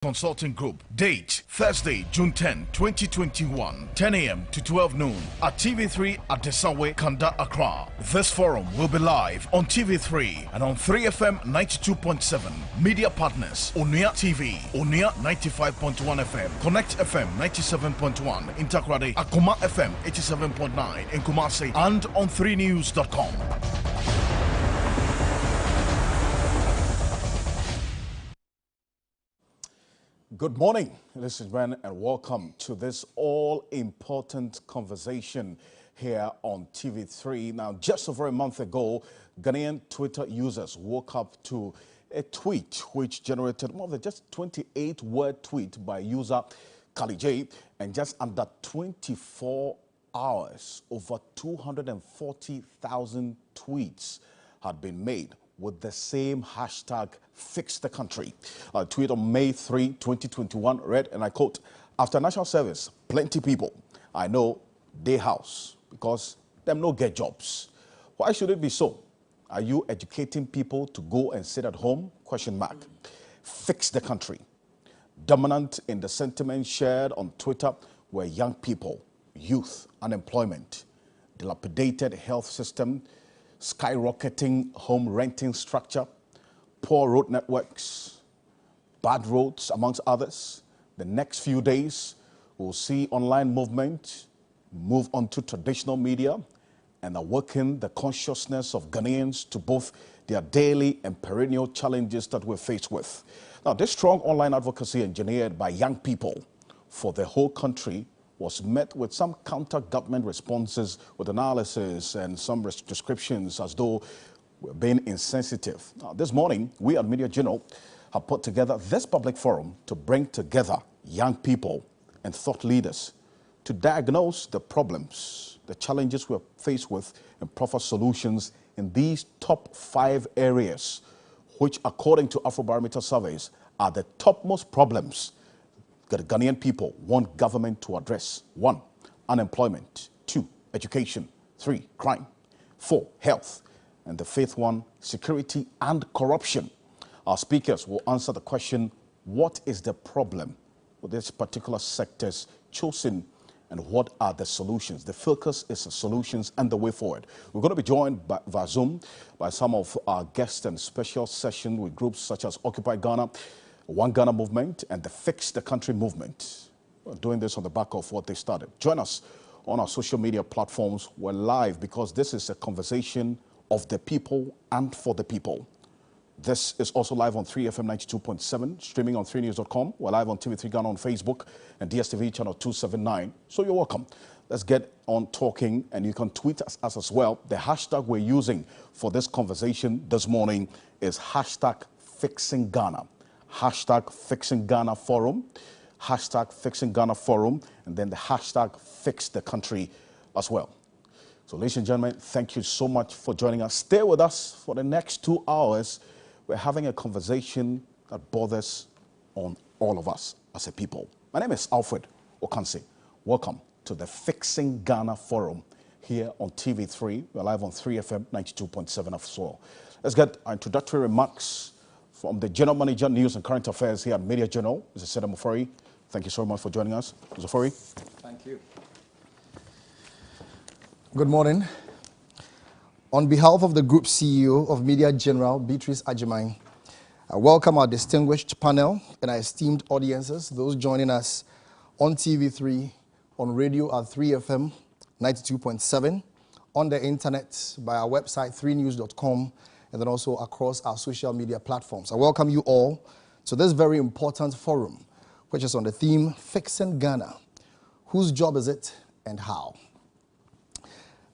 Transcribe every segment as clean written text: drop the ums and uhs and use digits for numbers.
Consulting Group. Date Thursday, June 10, 2021, 10 a.m. to 12 noon at TV3 at Desawe, Kanda, Accra. This forum will be live on TV3 and on 3FM 92.7. Media partners: Onuya TV, Onuya 95.1 FM, Connect FM 97.1 in Takoradi, Akuma FM 87.9 in Kumasi, and on 3news.com. Good morning, ladies and gentlemen, and welcome to this all-important conversation here on TV3. Now, just over a month ago, Ghanaian Twitter users woke up to a tweet which generated more than just 28-word tweet by user Kali J, and just under 24 hours, over 240,000 tweets had been made with the same hashtag, Fix the Country. A tweet on May 3, 2021 read, and I quote, "After national service, plenty people I know day house because them no get jobs. Why should it be so? Are you educating people to go and sit at home? Question mark. Fix the country." Dominant in the sentiment shared on Twitter were young people, youth, unemployment, dilapidated health system, skyrocketing home renting structure, poor road networks, bad roads, amongst others. The next few days, we'll see online movement move on to traditional media and awaken the consciousness of Ghanaians to both their daily and perennial challenges that we're faced with. Now, this strong online advocacy engineered by young people for the whole country was met with some counter-government responses with analysis and some descriptions as though we're being insensitive. Now, this morning, we at Media Journal have put together this public forum to bring together young people and thought leaders to diagnose the problems, the challenges we're faced with, and proffer solutions in these top 5 areas, which, according to Afrobarometer surveys, are the topmost problems that Ghanaian people want government to address. 1, unemployment. 2, education. 3, crime. 4, health. And the 5th one, security and corruption. Our speakers will answer the question, what is the problem with these particular sectors chosen, and what are the solutions? The focus is the solutions and the way forward. We're going to be joined via Zoom by some of our guests and special session with groups such as Occupy Ghana, One Ghana Movement, and the Fix the Country Movement. We're doing this on the back of what they started. Join us on our social media platforms. We're live because this is a conversation of the people and for the people. This is also live on 3FM 92.7, streaming on 3news.com. We're live on TV3 Ghana on Facebook and DSTV channel 279. So you're welcome. Let's get on talking, and you can tweet us as well. The hashtag we're using for this conversation this morning is hashtag Fixing Ghana. Hashtag Fixing Ghana Forum, hashtag Fixing Ghana Forum, and then the hashtag Fix the Country as well. So, ladies and gentlemen, thank you so much for joining us. Stay with us for the next 2 hours. We're having a conversation that bothers on all of us as a people. My name is Alfred Okanse. Welcome to the Fixing Ghana Forum here on TV3. We're live on 3FM 92.7 as well. Let's get our introductory remarks from the General Manager, News and Current Affairs here at Media Journal, Mr. Seda Mufori. Thank you so much for joining us. Mr. Mufori. Thank you. Good morning. On behalf of the Group CEO of Media General, Beatrice Ajimai, I welcome our distinguished panel and our esteemed audiences, those joining us on TV3, on radio at 3FM 92.7, on the internet by our website 3news.com, and then also across our social media platforms. I welcome you all to this very important forum, which is on the theme, Fixing Ghana. Whose job is it and how?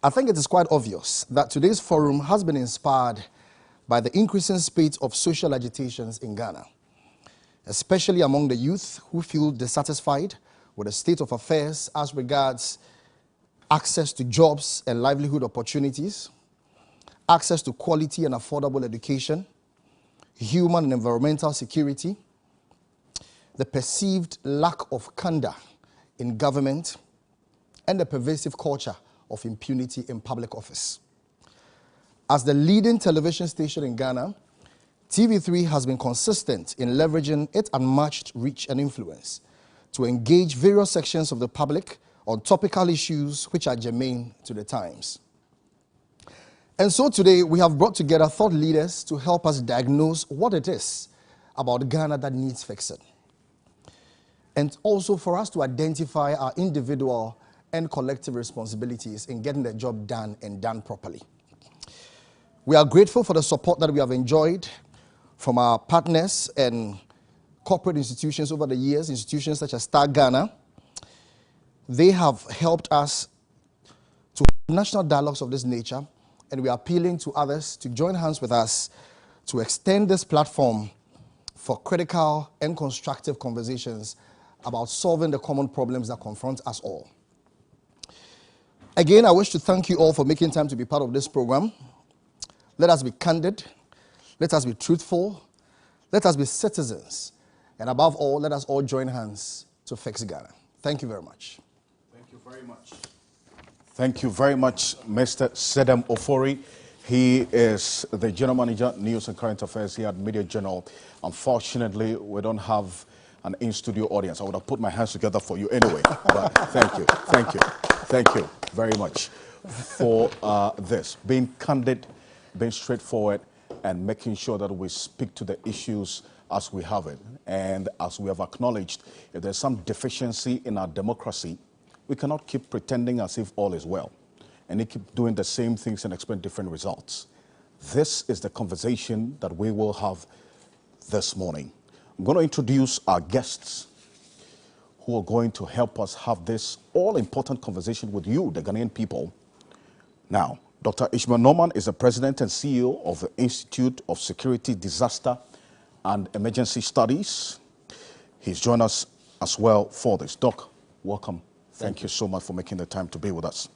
I think it is quite obvious that today's forum has been inspired by the increasing spate of social agitations in Ghana, especially among the youth who feel dissatisfied with the state of affairs as regards access to jobs and livelihood opportunities, access to quality and affordable education, human and environmental security, the perceived lack of candor in government, and the pervasive culture of impunity in public office. As the leading television station in Ghana, TV3 has been consistent in leveraging its unmatched reach and influence to engage various sections of the public on topical issues which are germane to the times. And so today we have brought together thought leaders to help us diagnose what it is about Ghana that needs fixing, and also for us to identify our individual and collective responsibilities in getting the job done and done properly. We are grateful for the support that we have enjoyed from our partners and corporate institutions over the years, institutions such as Star Ghana. They have helped us to have national dialogues of this nature, and we are appealing to others to join hands with us to extend this platform for critical and constructive conversations about solving the common problems that confront us all. Again, I wish to thank you all for making time to be part of this program. Let us be candid, let us be truthful, let us be citizens, and above all, let us all join hands to fix Ghana. Thank you very much. Thank you very much. Thank you very much, Mr. Sedem Ofori. He is the General Manager, News and Current Affairs here at Media General. Unfortunately, we don't have an in-studio audience. I would have put my hands together for you anyway. But thank you very much for this. Being candid, being straightforward, and making sure that we speak to the issues as we have it. And as we have acknowledged, if there's some deficiency in our democracy, we cannot keep pretending as if all is well and they keep doing the same things and expect different results. This is the conversation that we will have this morning. I'm going to introduce our guests who are going to help us have this all-important conversation with you, the Ghanaian people. Now, Dr. Ishmael Norman is the president and CEO of the Institute of Security, Disaster and Emergency Studies. He's joined us as well for this. Doc, welcome. Thank you so much for making the time to be with us.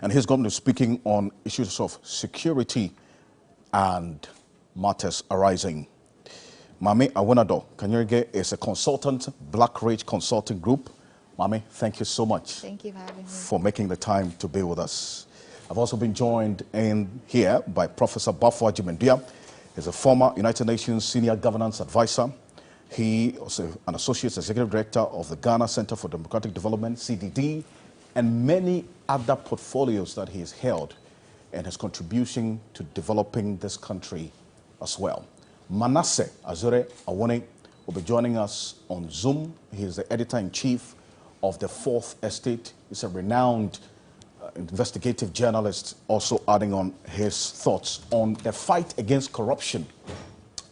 And he's going to be speaking on issues of security and matters arising. Mame Awonado Kanyerige is a consultant, Black Ridge Consulting Group. Mame, thank you so much. Thank you for having me. For making the time to be with us. I've also been joined in here by Professor Bafwa Jimendia. He's a former United Nations Senior Governance Advisor. He is an Associate Executive Director of the Ghana Center for Democratic Development, CDD, and many other portfolios that he has held and his contribution to developing this country as well. Manasseh Azure Awone will be joining us on Zoom. He is the Editor-in-Chief of the Fourth Estate. He's a renowned investigative journalist, also adding on his thoughts on the fight against corruption,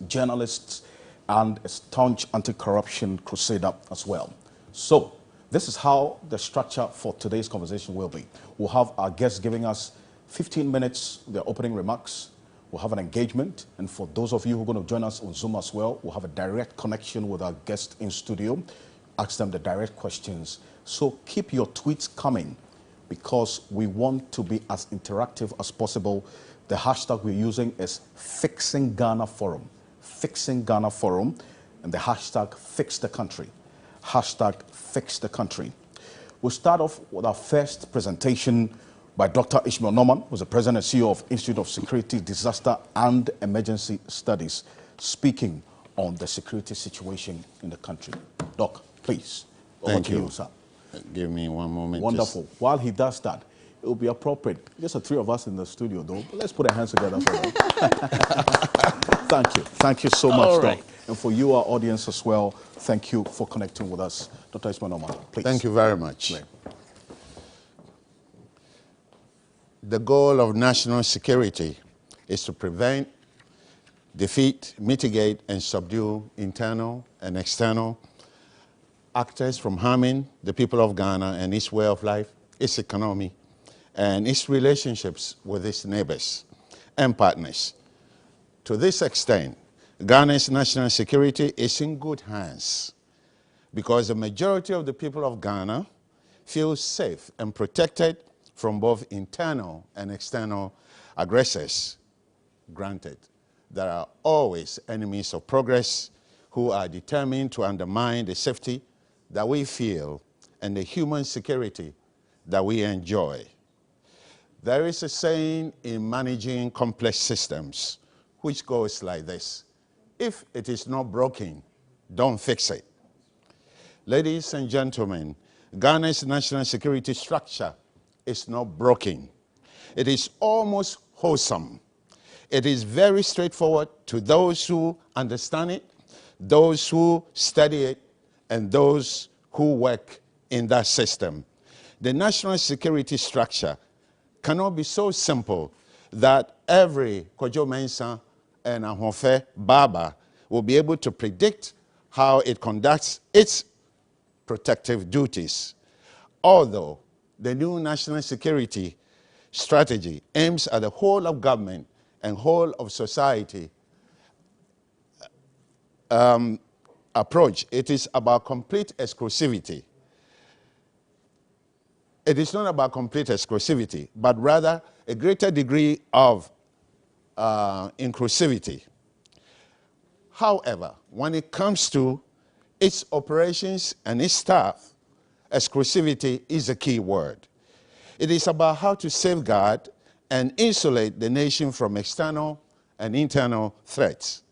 journalists, and a staunch anti-corruption crusader as well. So, this is how the structure for today's conversation will be. We'll have our guests giving us 15 minutes, their opening remarks. We'll have an engagement, and for those of you who are going to join us on Zoom as well, we'll have a direct connection with our guest in studio, ask them the direct questions. So keep your tweets coming, because we want to be as interactive as possible. The hashtag we're using is Fixing Ghana Forum. Fixing Ghana Forum, and the hashtag Fix the Country. Hashtag Fix the Country. We'll start off with our first presentation by Dr. Ishmael Norman, who's the President and CEO of Institute of Security, Disaster and Emergency Studies, speaking on the security situation in the country. Doc, please. Thank you. Sir. Give me one moment. Wonderful. While he does that, it will be appropriate. Just the three of us in the studio, though. But let's put our hands together for them. Thank you. Thank you so much, Doc. And for you, our audience as well, thank you for connecting with us. Dr. Ishmael Norman, please. Thank you very much. Right. The goal of national security is to prevent, defeat, mitigate, and subdue internal and external actors from harming the people of Ghana and its way of life, its economy, and its relationships with its neighbors and partners. To this extent, Ghana's national security is in good hands because the majority of the people of Ghana feel safe and protected from both internal and external aggressors. Granted, there are always enemies of progress who are determined to undermine the safety that we feel and the human security that we enjoy. There is a saying in managing complex systems: which goes like this: if it is not broken, don't fix it. Ladies and gentlemen, Ghana's national security structure is not broken. It is almost wholesome. It is very straightforward to those who understand it, those who study it, and those who work in that system. The national security structure cannot be so simple that every Kojo Mensah and Ahonfe Baba will be able to predict how it conducts its protective duties. Although the new national security strategy aims at the whole of government and whole of society approach, it is about complete exclusivity. It is not about complete exclusivity, but rather a greater degree of inclusivity. However, when it comes to its operations and its staff, exclusivity is a key word. It is about how to safeguard and insulate the nation from external and internal threats.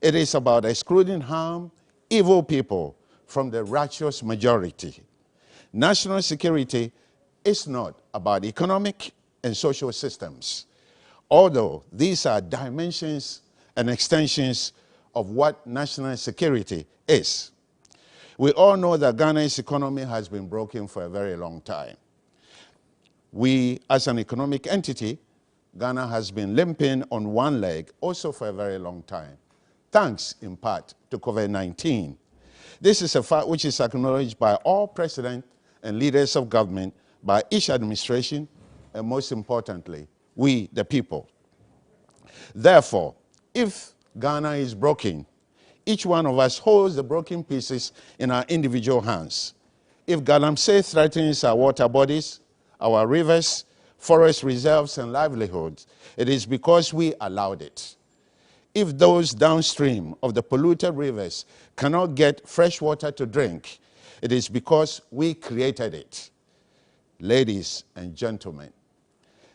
It is about excluding harm, evil people from the righteous majority. National security is not about economic and social systems, although these are dimensions and extensions of what national security is. We all know that Ghana's economy has been broken for a very long time. We, as an economic entity, Ghana has been limping on one leg also for a very long time, thanks in part to COVID-19. This is a fact which is acknowledged by all presidents and leaders of government, by each administration, and most importantly, we, the people. Therefore, if Ghana is broken, each one of us holds the broken pieces in our individual hands. If Galamsey threatens our water bodies, our rivers, forest reserves, and livelihoods, it is because we allowed it. If those downstream of the polluted rivers cannot get fresh water to drink, it is because we created it. Ladies and gentlemen,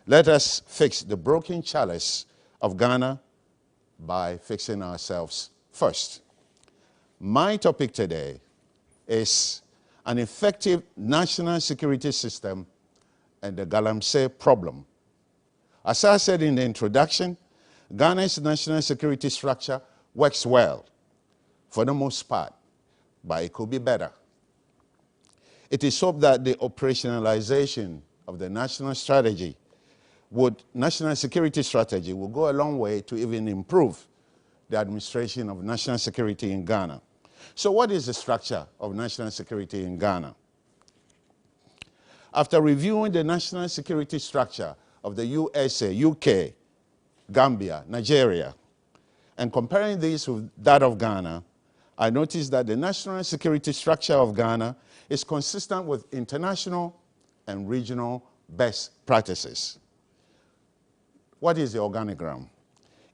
let us fix the broken chalice of Ghana by fixing ourselves first. My topic today is an effective national security system and the Galamsey problem. As I said in the introduction, Ghana's national security structure works well for the most part, but it could be better. It is hoped that the operationalization of the national security strategy will go a long way to even improve the administration of national security in Ghana. So what is the structure of national security in Ghana? After reviewing the national security structure of the USA, UK, Gambia, Nigeria, and comparing these with that of Ghana, I noticed that the national security structure of Ghana is consistent with international and regional best practices. What is the organogram?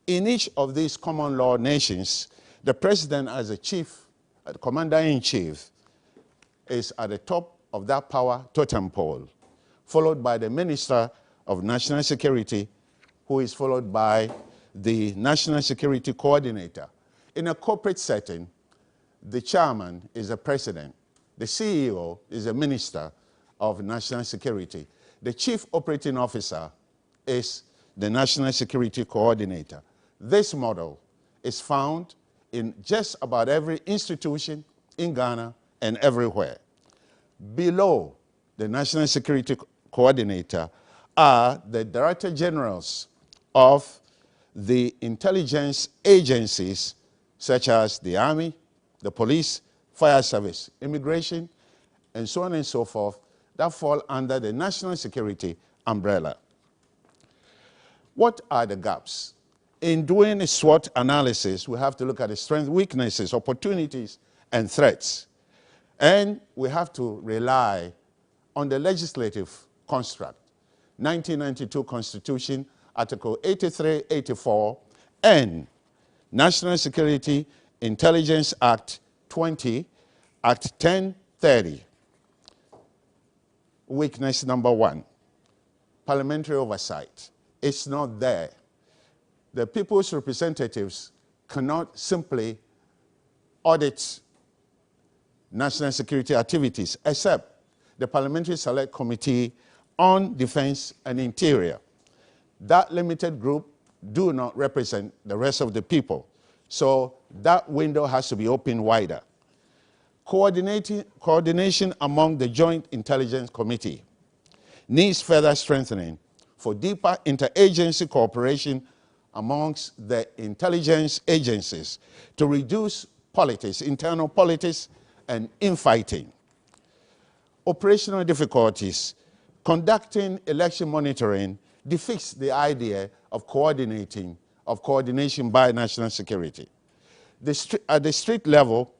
In each of these common law nations, the president as a commander-in-chief is at the top of that power totem pole, followed by the Minister of National Security, who is followed by the National Security Coordinator. In a corporate setting, the chairman is the president. The CEO is the Minister of National Security. The Chief Operating Officer is the National Security Coordinator. This model is found in just about every institution in Ghana and everywhere. Below the National Security Coordinator are the Director Generals of the intelligence agencies such as the Army, the Police, Fire Service, Immigration, and so on and so forth, that fall under the national security umbrella. What are the gaps? In doing a SWOT analysis, we have to look at the strengths, weaknesses, opportunities, and threats. And we have to rely on the legislative construct. 1992 Constitution, Article 83, 84, and National Security Intelligence Act 20, Act 1030. Weakness number one, parliamentary oversight. It's not there. the people's representatives cannot simply audit national security activities, except the Parliamentary Select Committee on Defense and Interior. That limited group do not represent the rest of the people. So that window has to be opened wider. Coordination among the Joint Intelligence Committee needs further strengthening for deeper interagency cooperation amongst the intelligence agencies to reduce politics, internal politics, and infighting. Operational difficulties. Conducting election monitoring defeats the idea of coordination by national security. At the street level,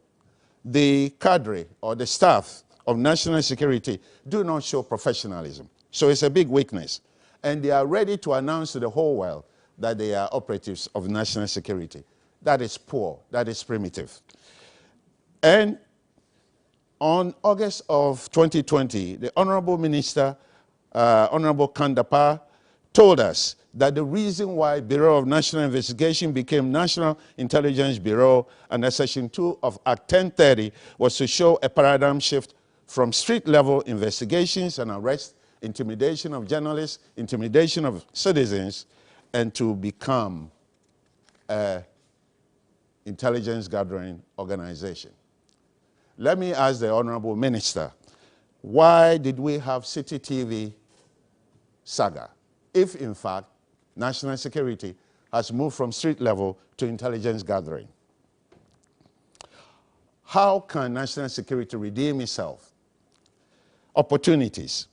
the cadre or the staff of national security do not show professionalism. So it's a big weakness. And they are ready to announce to the whole world that they are operatives of national security. That is poor. That is primitive. And on August of 2020, the Honorable Minister, Honorable Kandapa, told us that the reason why Bureau of National Investigation became National Intelligence Bureau under Section 2 of Act 1030 was to show a paradigm shift from street-level investigations and arrests, intimidation of journalists, intimidation of citizens, and to become an intelligence gathering organization. Let me ask the Honorable Minister, why did we have City TV saga, if in fact national security has moved from street level to intelligence gathering? How can national security redeem itself? Opportunities.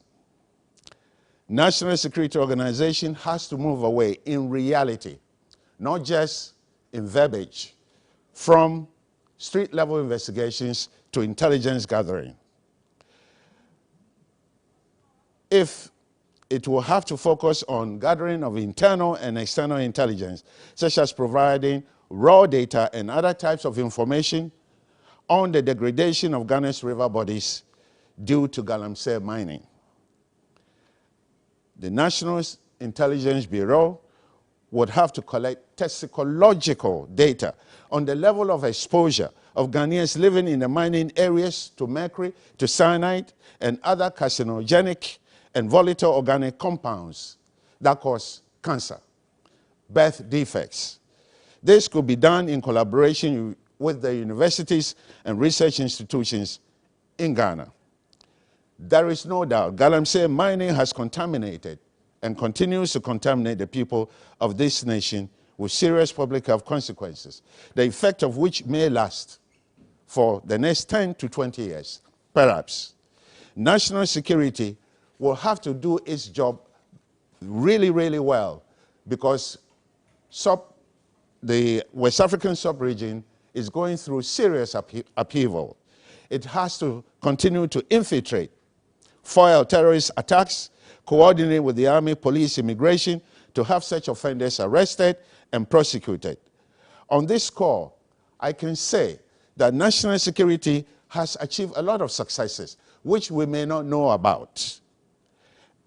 National security organization has to move away in reality, not just in verbiage, from street level investigations to intelligence gathering. If it will have to focus on gathering of internal and external intelligence, such as providing raw data and other types of information on the degradation of Ghana's river bodies due to galamsey mining. The National Intelligence Bureau would have to collect toxicological data on the level of exposure of Ghanaians living in the mining areas to mercury, to cyanide, and other carcinogenic and volatile organic compounds that cause cancer, birth defects. This could be done in collaboration with the universities and research institutions in Ghana. There is no doubt galamsey mining has contaminated and continues to contaminate the people of this nation with serious public health consequences, the effect of which may last for the next 10 to 20 years, perhaps. National security will have to do its job really, really well, because the West African sub-region is going through serious upheaval. It has to continue to infiltrate, foil terrorist attacks, coordinate with the army, police, immigration to have such offenders arrested and prosecuted. On this score, I can say that national security has achieved a lot of successes, which we may not know about.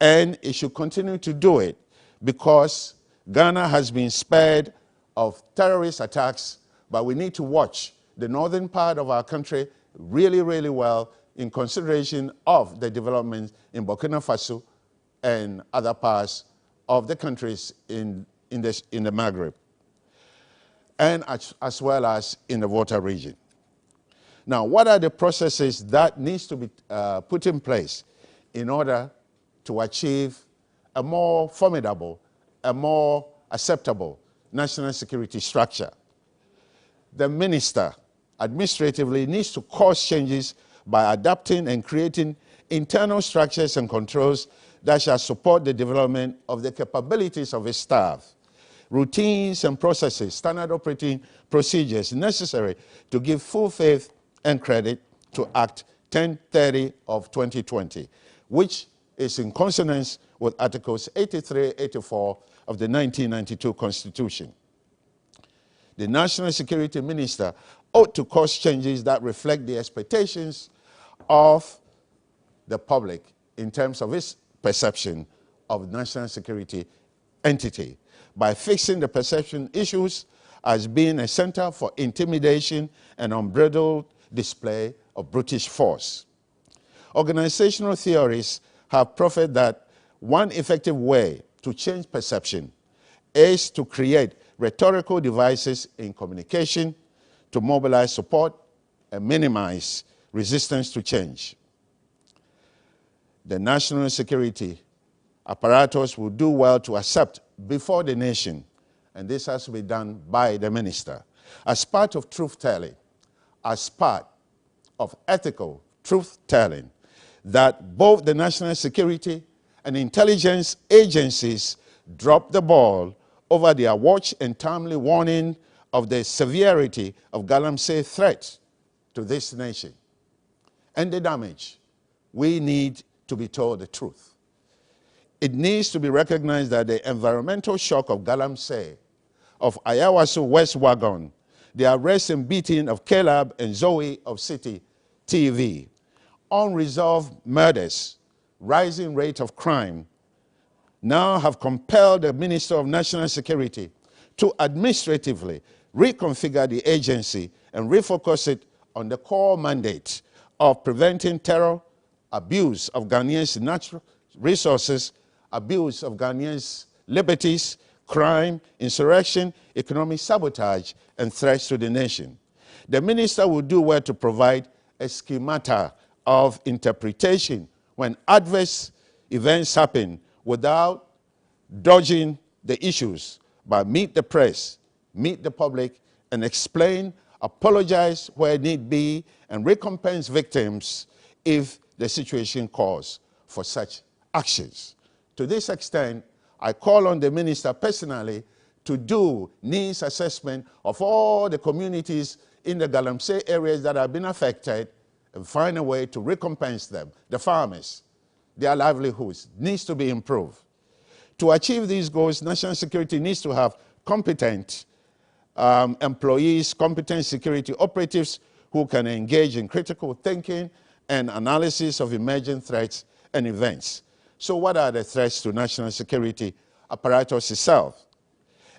And it should continue to do it, because Ghana has been spared of terrorist attacks, but we need to watch the northern part of our country really, really well in consideration of the developments in Burkina Faso and other parts of the countries in the Maghreb, and as well as in the Volta region. Now, what are the processes that needs to be put in place in order to achieve a more formidable, a more acceptable national security structure? The minister administratively needs to cause changes by adapting and creating internal structures and controls that shall support the development of the capabilities of his staff, routines and processes, standard operating procedures necessary to give full faith and credit to Act 1030 of 2020, which is in consonance with Articles 83, 84 of the 1992 Constitution. The National Security Minister ought to cause changes that reflect the expectations of the public in terms of its perception of national security entity, by fixing the perception issues as being a center for intimidation and unbridled display of brutish force. Organizational theories have professed that one effective way to change perception is to create rhetorical devices in communication to mobilize support and minimize resistance to change. The national security apparatus will do well to accept before the nation, and this has to be done by the minister, as part of truth-telling, as part of ethical truth-telling, that both the national security and intelligence agencies drop the ball over their watch and timely warning of the severity of Galamsey threat to this nation and the damage. We need to be told the truth. It needs to be recognized that the environmental shock of Galamsey, of Ayawaso West Wagon, the arrest and beating of Caleb and Zoe of City TV, unresolved murders, rising rate of crime, now have compelled the Minister of National Security to administratively reconfigure the agency and refocus it on the core mandate of preventing terror, abuse of Ghanaians' natural resources, abuse of Ghanaians' liberties, crime, insurrection, economic sabotage, and threats to the nation. The minister will do well to provide a schemata of interpretation when adverse events happen without dodging the issues, but meet the press, meet the public, and explain, apologize where need be, and recompense victims if the situation calls for such actions. To this extent, I call on the minister personally to do needs assessment of all the communities in the Galamsey areas that have been affected and find a way to recompense them, the farmers. Their livelihoods needs to be improved. To achieve these goals, national security needs to have competent employees, competent security operatives who can engage in critical thinking and analysis of emerging threats and events. So what are the threats to national security apparatus itself?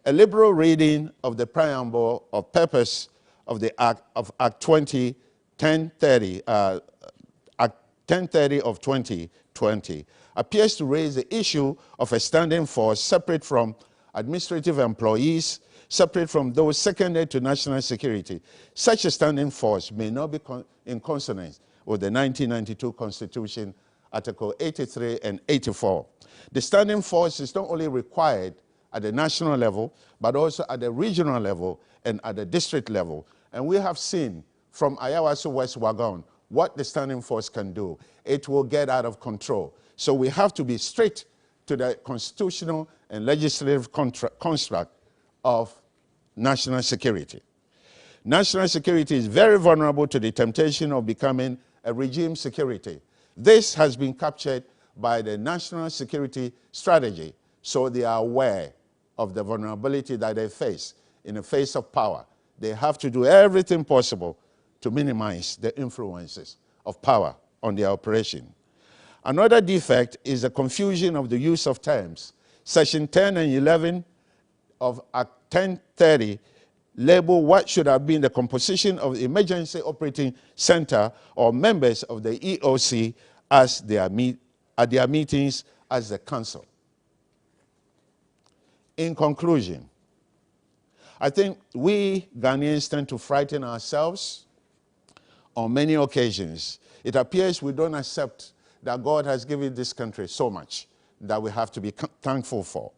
A liberal reading of the preamble of purpose of the Act of Act 1030 of 2020 appears to raise the issue of a standing force separate from administrative employees, separate from those secondary to national security. Such a standing force may not be in consonance with the 1992 Constitution, Article 83 and 84. The standing force is not only required at the national level, but also at the regional level and at the district level. And we have seen from Ayawaso West Wagon what the standing force can do. It will get out of control. So we have to be strict to the constitutional and legislative construct of national security. National security is very vulnerable to the temptation of becoming a regime security. This has been captured by the national security strategy, so they are aware of the vulnerability that they face in the face of power. They have to do everything possible to minimize the influences of power on their operation. Another defect is the confusion of the use of terms. Section 10 and 11 of Act 1030 label what should have been the composition of the Emergency Operating Center or members of the EOC as at their meetings as the council. In conclusion, I think we Ghanaians tend to frighten ourselves on many occasions. It appears we don't accept that God has given this country so much that we have to be thankful for.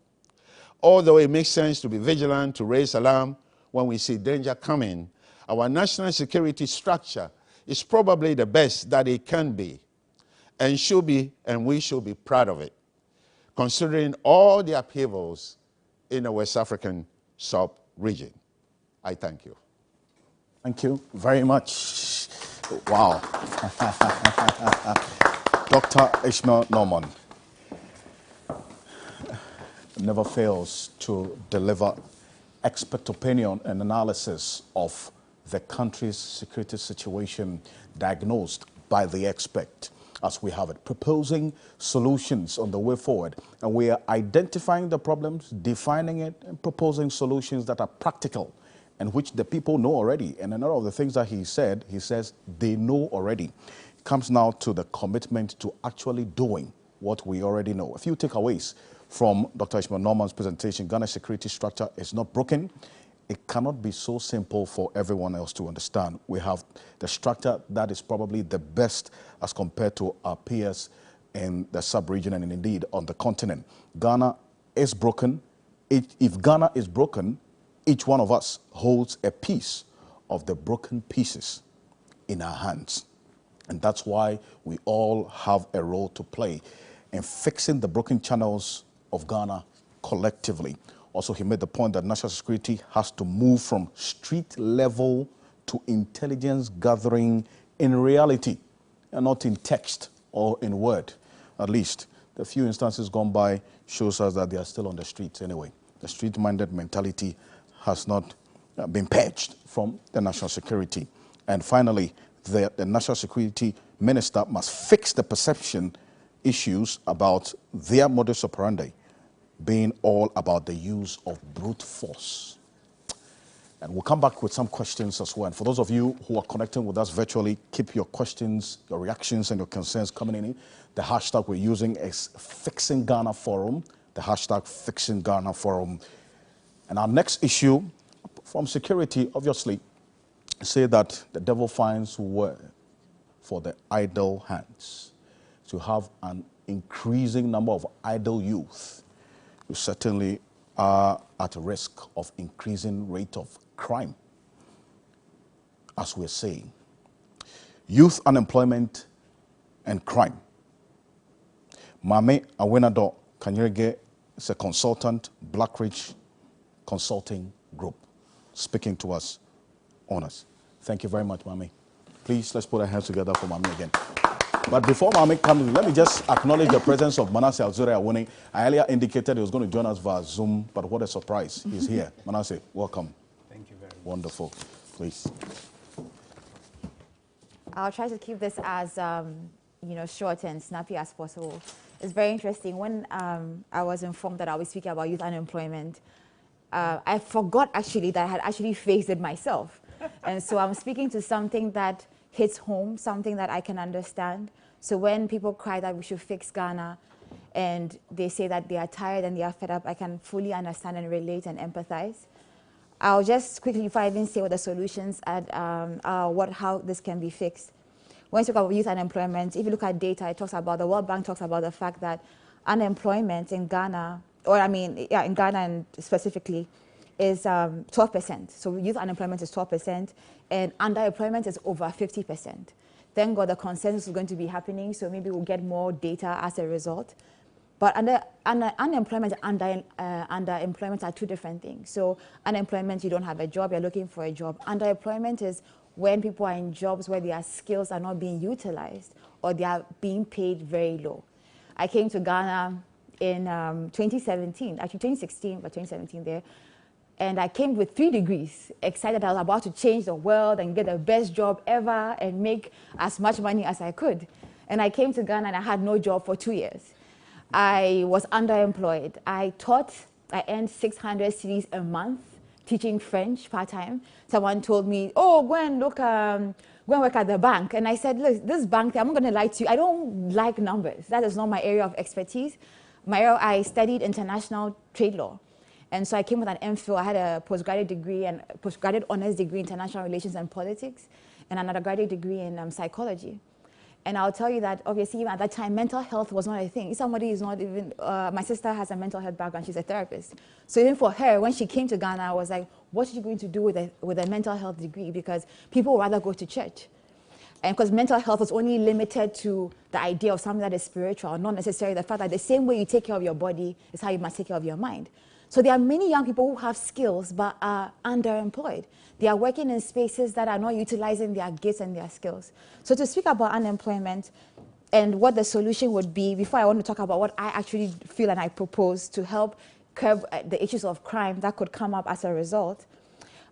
Although it makes sense to be vigilant, to raise alarm when we see danger coming, our national security structure is probably the best that it can be and should be, and we should be proud of it, considering all the upheavals in the West African sub-region. I thank you. Thank you very much. Wow. Dr. Ishmael Norman never fails to deliver expert opinion and analysis of the country's security situation diagnosed by the expert. as we have it, proposing solutions on the way forward. And we are identifying the problems, defining it, and proposing solutions that are practical and which the people know already. And a lot of the things that he says they know already. It comes now to the commitment to actually doing what we already know. A few takeaways from Dr. Ishmael Norman's presentation. Ghana's security structure is not broken. It cannot be so simple for everyone else to understand. We have the structure that is probably the best as compared to our peers in the sub-region and indeed on the continent. Ghana is broken. If Ghana is broken, each one of us holds a piece of the broken pieces in our hands. And that's why we all have a role to play in fixing the broken channels of Ghana collectively. Also, he made the point that national security has to move from street level to intelligence gathering in reality and not in text or in word. At least the few instances gone by shows us that they are still on the streets anyway. The street-minded mentality has not been purged from the national security. And finally, the national security minister must fix the perception issues about their modus operandi being all about the use of brute force. And we'll come back with some questions as well. And for those of you who are connecting with us virtually, keep your questions, your reactions, and your concerns coming in. The hashtag we're using is Fixing Ghana Forum, the hashtag Fixing Ghana Forum. And our next issue from security, obviously, say that the devil finds work for the idle hands. To have an increasing number of idle youth, who certainly are at risk of increasing rate of crime, as we're saying. Youth unemployment and crime. Mame Awenado Kanyerege is a consultant, Blackridge Consulting Group, speaking to us on us. Thank you very much, Mame. Please, let's put our hands together for Mame again. But before Mame comes, let me just acknowledge the presence of Manasseh Alzure Awuni. I earlier indicated he was going to join us via Zoom, but what a surprise. He's here. Manasseh, welcome. Thank you very much. Wonderful. Please. I'll try to keep this as short and snappy as possible. It's very interesting. When I was informed that I was speaking about youth unemployment, I forgot actually that I had actually faced it myself. And so I'm speaking to something that hits home, something that I can understand. So when people cry that we should fix Ghana and they say that they are tired and they are fed up, I can fully understand and relate and empathize. I'll just quickly, before I even say what the solutions and how this can be fixed. When you talk about youth unemployment, if you look at data, it talks about, the World Bank talks about the fact that unemployment in Ghana, in Ghana and specifically, is 12%. So youth unemployment is 12%, and underemployment is over 50%. Thank God the consensus is going to be happening, so maybe we'll get more data as a result. But unemployment and underemployment are two different things. So unemployment, you don't have a job, you're looking for a job. Underemployment is when people are in jobs where their skills are not being utilized or they are being paid very low. I came to Ghana in 2017, actually 2016, but 2017 there. And I came with 3 degrees, excited I was about to change the world and get the best job ever and make as much money as I could. And I came to Ghana and I had no job for 2 years. I was underemployed. I earned 600 cedis a month teaching French part-time. Someone told me, oh, go and work at the bank. And I said, look, this bank, I'm not going to lie to you. I don't like numbers. That is not my area of expertise. I studied international trade law. And so I came with an MPhil. I had a postgraduate degree and postgraduate honors degree in international relations and politics, and an undergraduate degree in psychology. And I'll tell you that obviously even at that time, mental health was not a thing. Somebody is not even, my sister has a mental health background, she's a therapist. So even for her, when she came to Ghana, I was like, what are you going to do with a mental health degree? Because people would rather go to church. And because mental health is only limited to the idea of something that is spiritual, not necessarily the fact that the same way you take care of your body is how you must take care of your mind. So there are many young people who have skills but are underemployed. They are working in spaces that are not utilizing their gifts and their skills. So to speak about unemployment and what the solution would be, before I want to talk about what I actually feel and I propose to help curb the issues of crime that could come up as a result,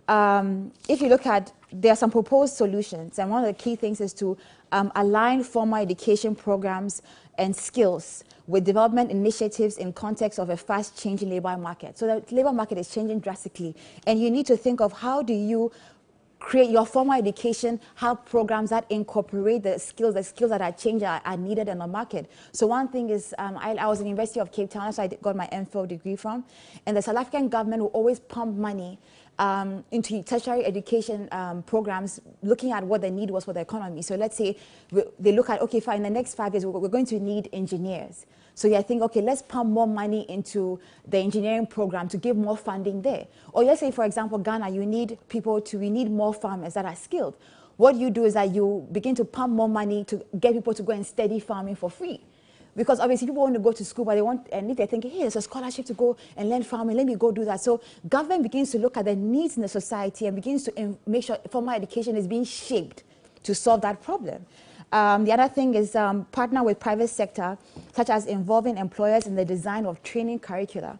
if you look at, there are some proposed solutions, and one of the key things is to align formal education programs and skills with development initiatives in context of a fast-changing labor market. So the labor market is changing drastically, and you need to think of how do you create your formal education, have programs that incorporate the skills that are changing, are needed in the market. So one thing is, I was in the University of Cape Town, so I got my MPhil degree from, and the South African government will always pump money into tertiary education programs, looking at what the need was for the economy. So let's say they look at, okay, fine, in the next 5 years, we're going to need engineers. So you think, okay, let's pump more money into the engineering program to give more funding there. Or let's say, for example, Ghana, we need more farmers that are skilled. What you do is that you begin to pump more money to get people to go and study farming for free. Because obviously people want to go to school, but they're thinking, hey, there's a scholarship to go and learn farming, let me go do that. So government begins to look at the needs in the society and begins to make sure formal education is being shaped to solve that problem. The other thing is partner with private sector, such as involving employers in the design of training curricula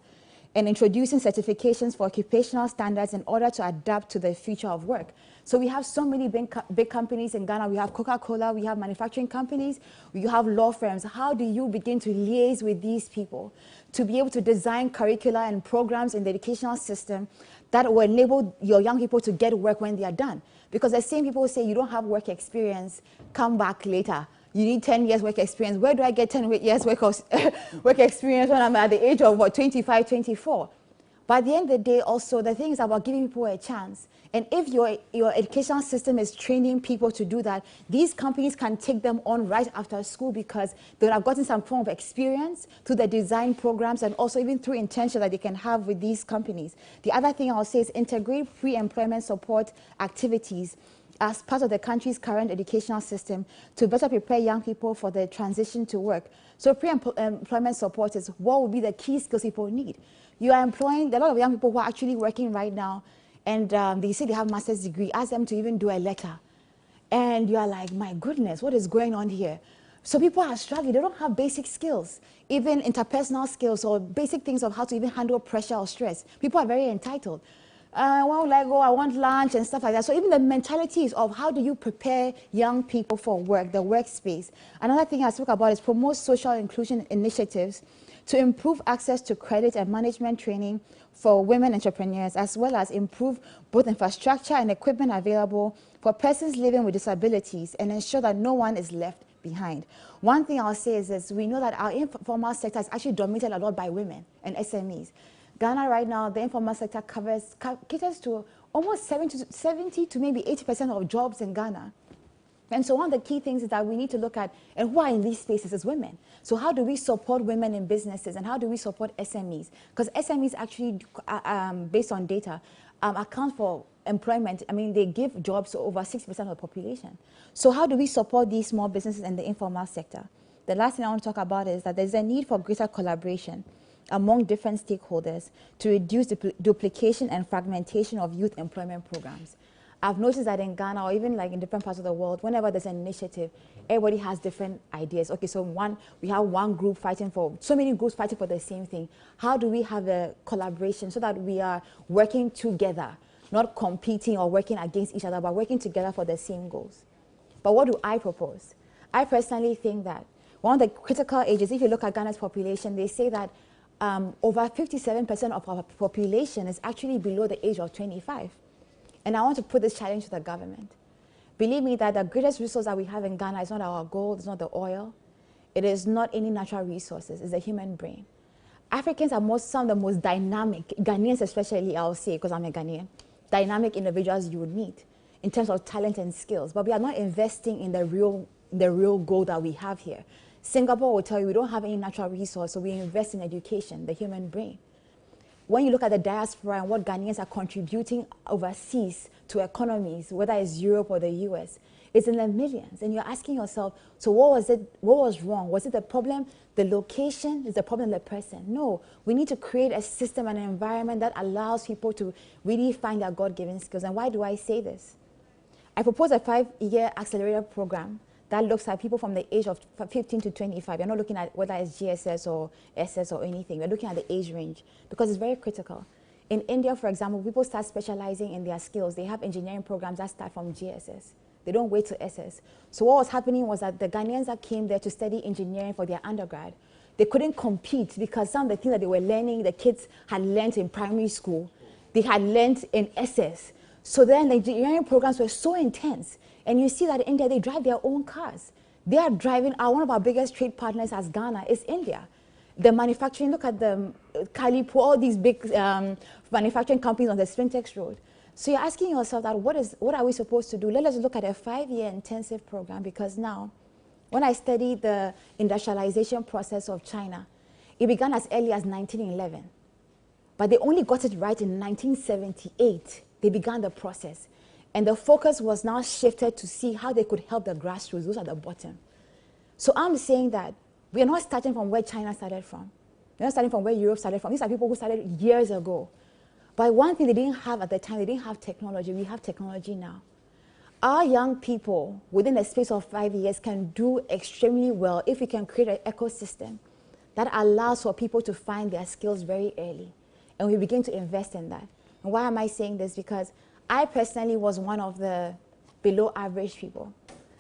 and introducing certifications for occupational standards in order to adapt to the future of work. So we have so many big companies in Ghana. We have Coca-Cola, we have manufacturing companies, we have law firms. How do you begin to liaise with these people to be able to design curricula and programs in the educational system that will enable your young people to get work when they are done? Because the same people say you don't have work experience, come back later. You need 10 years work experience. Where do I get 10 years work experience when I'm at the age of 25, 24? But at the end of the day, also, the thing is about giving people a chance. And if your educational system is training people to do that, these companies can take them on right after school because they would have gotten some form of experience through the design programs and also even through internship that they can have with these companies. The other thing I'll say is integrate pre-employment support activities as part of the country's current educational system to better prepare young people for the transition to work. So pre-employment support is what will be the key skills people need. You are employing a lot of young people who are actually working right now, and they say they have a master's degree. Ask them to even do a letter. And you are like, my goodness, what is going on here? So people are struggling. They don't have basic skills, even interpersonal skills or basic things of how to even handle pressure or stress. People are very entitled. Where will I go? I want lunch and stuff like that. So even the mentalities of how do you prepare young people for work, the workspace. Another thing I spoke about is promote social inclusion initiatives to improve access to credit and management training for women entrepreneurs, as well as improve both infrastructure and equipment available for persons living with disabilities and ensure that no one is left behind. One thing I'll say is this: we know that our informal sector is actually dominated a lot by women and SMEs. Ghana right now, the informal sector caters to almost 70 to maybe 80% of jobs in Ghana. And so one of the key things is that we need to look at, and who are in these spaces is women. So how do we support women in businesses, and how do we support SMEs? Because SMEs actually, based on data, account for employment. I mean, they give jobs to over 6% of the population. So how do we support these small businesses in the informal sector? The last thing I want to talk about is that there's a need for greater collaboration among different stakeholders to reduce duplication and fragmentation of youth employment programs. I've noticed that in Ghana, or even like in different parts of the world, whenever there's an initiative, everybody has different ideas. Okay, so we have one group fighting for, so many groups fighting for the same thing. How do we have a collaboration so that we are working together, not competing or working against each other, but working together for the same goals? But what do I propose? I personally think that one of the critical ages, if you look at Ghana's population, they say that over 57% of our population is actually below the age of 25. And I want to put this challenge to the government. Believe me that the greatest resource that we have in Ghana is not our gold, it's not the oil, it is not any natural resources, it's the human brain. Africans are some of the most dynamic, Ghanaians especially, I'll say, because I'm a Ghanaian, dynamic individuals you would meet in terms of talent and skills. But we are not investing in the real gold that we have here. Singapore will tell you we don't have any natural resource, so we invest in education, the human brain. When you look at the diaspora and what Ghanaians are contributing overseas to economies, whether it's Europe or the US, it's in the millions. And you're asking yourself, so what was wrong? Was it the problem, the location? Is the problem the person? No, we need to create a system and an environment that allows people to really find their God-given skills. And why do I say this? I propose a 5-year accelerator program that looks at people from the age of 15 to 25. You're not looking at whether it's GSS or SS or anything. We're looking at the age range because it's very critical. In India, for example, people start specializing in their skills. They have engineering programs that start from GSS. They don't wait to SS. So what was happening was that the Ghanaians that came there to study engineering for their undergrad, they couldn't compete because some of the things that they were learning, the kids had learned in primary school, they had learned in SS. So then the engineering programs were so intense. And you see that in India, they drive their own cars. They are driving, one of our biggest trade partners as Ghana is India. The manufacturing, look at the Calipo, all these big manufacturing companies on the Sprintex Road. So you're asking yourself that what are we supposed to do? Let us look at a 5-year intensive program, because now, when I studied the industrialization process of China, it began as early as 1911. But they only got it right in 1978. They began the process. And the focus was now shifted to see how they could help the grassroots, those at the bottom. So I'm saying that we are not starting from where China started from. We're not starting from where Europe started from. These are people who started years ago. But one thing they didn't have at the time, they didn't have technology. We have technology now. Our young people, within the space of 5 years, can do extremely well if we can create an ecosystem that allows for people to find their skills very early. And we begin to invest in that. And why am I saying this? Because I personally was one of the below average people.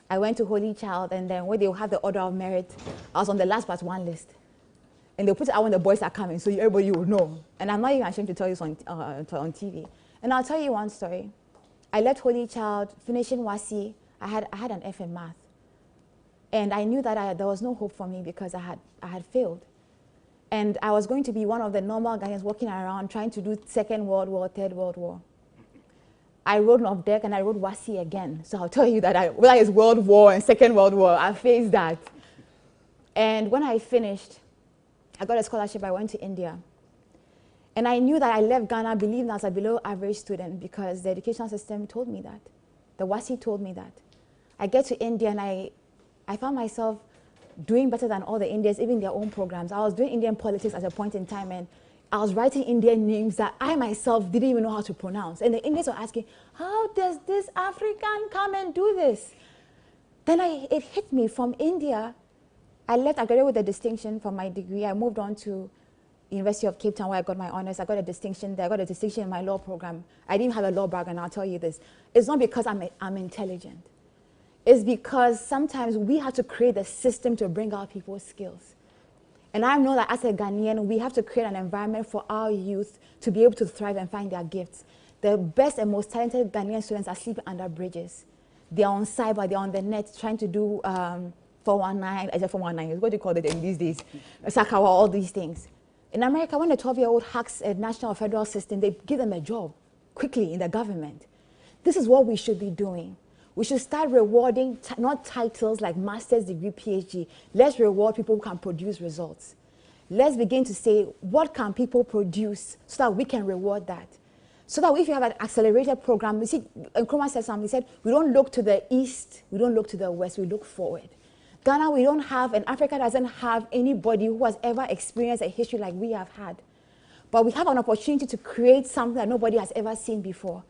I went to Holy Child, and then when they have the order of merit, I was on the last but one list. And they'll put it out when the boys are coming, so everybody will know. And I'm not even ashamed to tell you this on TV. And I'll tell you one story. I left Holy Child, finishing WASI. I had an F in math. And I knew that there was no hope for me because I had failed. And I was going to be one of the normal Ghanaians walking around trying to do Second World War, Third World War. I wrote NOVDEC and I wrote WASI again. So I'll tell you that whether it's World War and Second World War, I faced that. And when I finished, I got a scholarship. I went to India. And I knew that I left Ghana believing I was a below average student because the educational system told me that. The WASI told me that. I get to India and I found myself doing better than all the Indians, even their own programs. I was doing Indian politics at a point in time, and I was writing Indian names that I myself didn't even know how to pronounce. And the Indians were asking, how does this African come and do this? Then it hit me from India. I graduated with a distinction from my degree. I moved on to University of Cape Town where I got my honors. I got a distinction there. I got a distinction in my law program. I didn't have a law background, I'll tell you this. It's not because I'm intelligent. It's because sometimes we have to create a system to bring out people's skills. And I know that as a Ghanaian, we have to create an environment for our youth to be able to thrive and find their gifts. The best and most talented Ghanaian students are sleeping under bridges. They're on cyber, they're on the net trying to do 419, 419, what do you call it these days? Sakawa, all these things. In America, when a 12-year-old hacks a national or federal system, they give them a job quickly in the government. This is what we should be doing. We should start rewarding, not titles like master's degree, PhD. Let's reward people who can produce results. Let's begin to say, what can people produce so that we can reward that? So that if you have an accelerated program, you see, Nkrumah said something, he said, we don't look to the east, we don't look to the west, we look forward. Ghana, we don't have, and Africa doesn't have anybody who has ever experienced a history like we have had. But we have an opportunity to create something that nobody has ever seen before.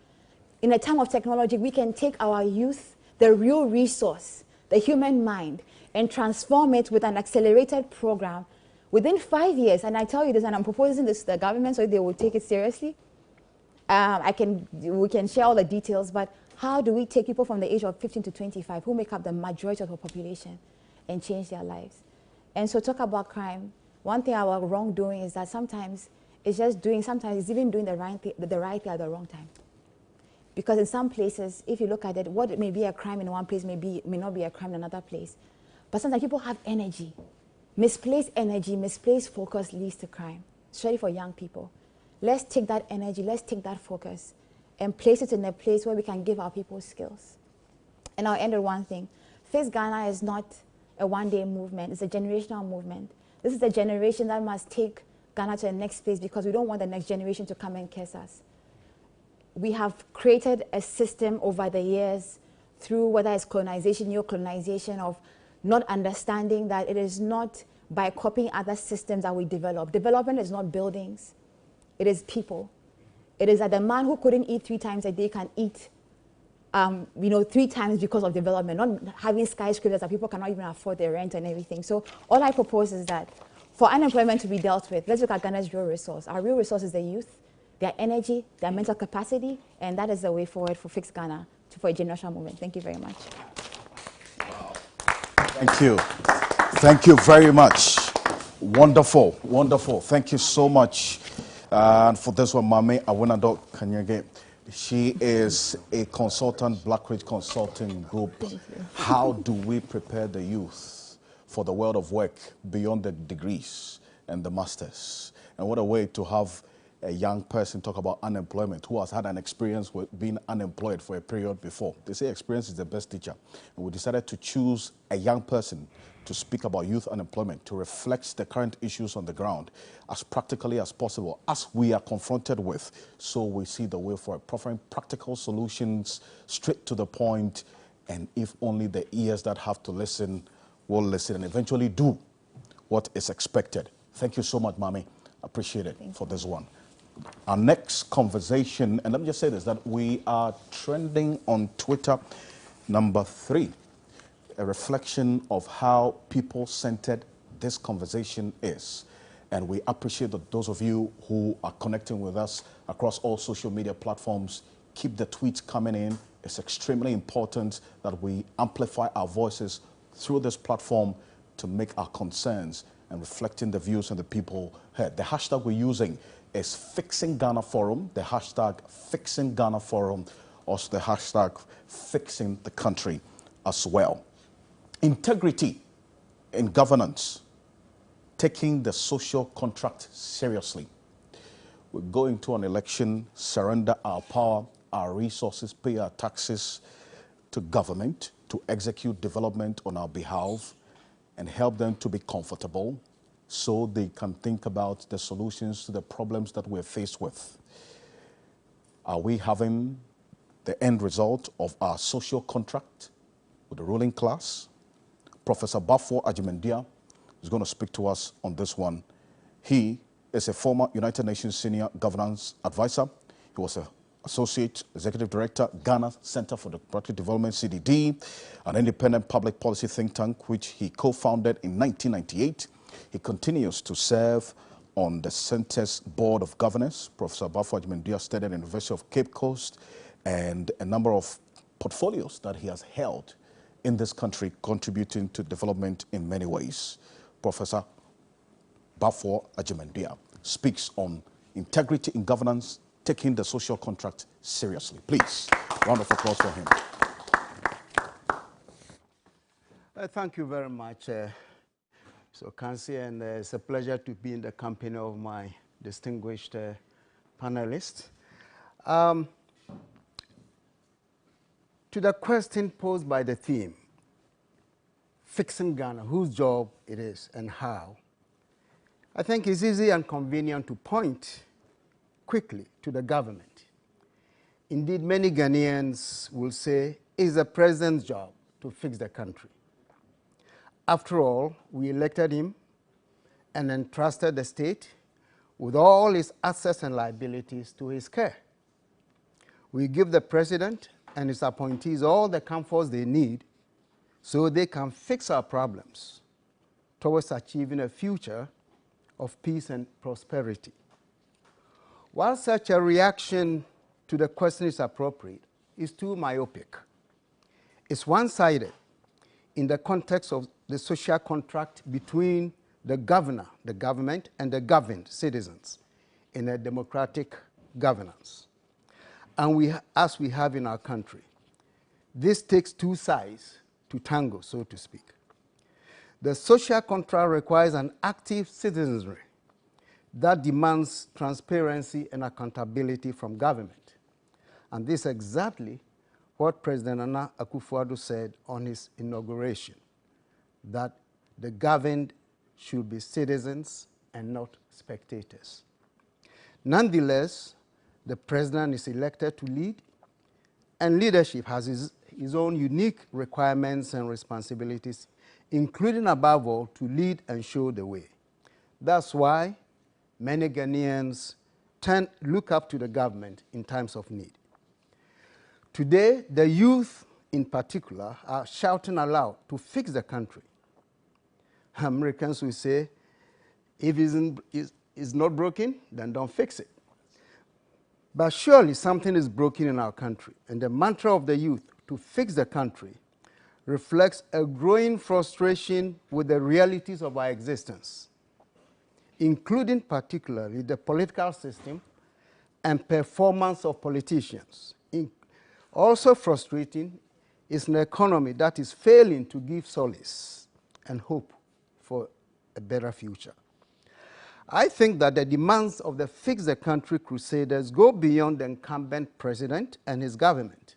In a time of technology, we can take our youth, the real resource, the human mind, and transform it with an accelerated program within 5 years. And I tell you this, and I'm proposing this to the government so they will take it seriously. We can share all the details, but how do we take people from the age of 15 to 25 who make up the majority of the population and change their lives? And so talk about crime. One thing our wrongdoing is that sometimes it's just doing, sometimes it's even doing the right thing at the wrong time. Because in some places, if you look at it, what may be a crime in one place may not be a crime in another place. But sometimes people have energy. Misplaced energy, misplaced focus leads to crime, especially for young people. Let's take that energy, let's take that focus and place it in a place where we can give our people skills. And I'll end with one thing. Face Ghana is not a one-day movement. It's a generational movement. This is a generation that must take Ghana to the next place because we don't want the next generation to come and curse us. We have created a system over the years through whether it's colonization, neo-colonization, of not understanding that it is not by copying other systems that we develop. Development is not buildings. It is people. It is that the man who couldn't eat 3 times a day can eat 3 times because of development, not having skyscrapers that people cannot even afford their rent and everything. So all I propose is that for unemployment to be dealt with, let's look at Ghana's real resource. Our real resource is the youth. their energy, their mental capacity, and that is the way forward for Fix Ghana, for a generational movement. Thank you very much. Thank you. Thank you very much. Wonderful, wonderful. Thank you so much. And for this one, Mame Awinado Kanyege. She is a consultant, Blackridge Consulting Group. How do we prepare the youth for the world of work beyond the degrees and the masters? And what a way to have a young person talk about unemployment who has had an experience with being unemployed for a period before. They say experience is the best teacher. And we decided to choose a young person to speak about youth unemployment, to reflect the current issues on the ground as practically as possible, as we are confronted with, so we see the way for providing practical solutions, straight to the point, and if only the ears that have to listen will listen and eventually do what is expected. Thank you so much, Mami. Appreciate it for this one. Our next conversation, and let me just say this, that we are trending on Twitter, number 3. A reflection of how people-centered this conversation is. And we appreciate that those of you who are connecting with us across all social media platforms. Keep the tweets coming in. It's extremely important that we amplify our voices through this platform to make our concerns and reflecting the views of the people heard. The hashtag we're using is Fixing Ghana Forum, the hashtag Fixing Ghana Forum, also the hashtag Fixing the Country as well. Integrity in governance, taking the social contract seriously. We go into an election, surrender our power, our resources, pay our taxes to government to execute development on our behalf and help them to be comfortable so they can think about the solutions to the problems that we're faced with. Are we having the end result of our social contract with the ruling class? Professor Bafo Ajimendia is going to speak to us on this one. He is a former United Nations Senior Governance Advisor. He was an Associate Executive Director, Ghana Center for Democratic Development, CDD, an independent public policy think tank, which he co-founded in 1998. He continues to serve on the Center's Board of Governors. Professor Bafo Ajimendia studied at the University of Cape Coast and a number of portfolios that he has held in this country, contributing to development in many ways. Professor Bafo Ajimendia speaks on integrity in governance, taking the social contract seriously. Please, round of applause for him. Thank you very much, Kansi, and it's a pleasure to be in the company of my distinguished panelists. To the question posed by the theme, fixing Ghana, whose job it is and how, I think it's easy and convenient to point quickly to the government. Indeed, many Ghanaians will say it's the president's job to fix the country. After all, we elected him and entrusted the state with all its assets and liabilities to his care. We give the president and his appointees all the comforts they need so they can fix our problems towards achieving a future of peace and prosperity. While such a reaction to the question is appropriate, it's too myopic. It's one-sided in the context of the social contract between the governor, the government, and the governed citizens in a democratic governance. And as we have in our country, this takes two sides to tango, so to speak. The social contract requires an active citizenry that demands transparency and accountability from government. And this is exactly what President Nana Akufo-Addo said on his inauguration, that the governed should be citizens and not spectators. Nonetheless, the president is elected to lead, and leadership has his own unique requirements and responsibilities, including, above all, to lead and show the way. That's why many Ghanaians look up to the government in times of need. Today, the youth in particular are shouting aloud to fix the country. Americans will say, if it's not broken, then don't fix it. But surely something is broken in our country, and the mantra of the youth to fix the country reflects a growing frustration with the realities of our existence, including particularly the political system and performance of politicians. Also frustrating is an economy that is failing to give solace and hope for a better future. I think that the demands of the Fix the Country crusaders go beyond the incumbent president and his government.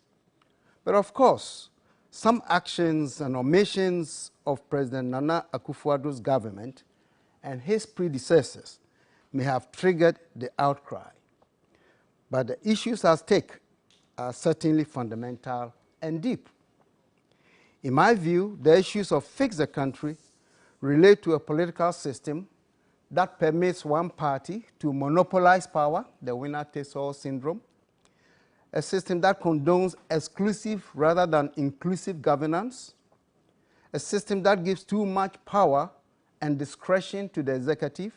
But of course, some actions and omissions of President Nana Akufo-Addo's government and his predecessors may have triggered the outcry. But the issues at stake are certainly fundamental and deep. In my view, the issues of Fix the Country relate to a political system that permits one party to monopolize power, the winner-takes-all syndrome, a system that condones exclusive rather than inclusive governance, a system that gives too much power and discretion to the executive,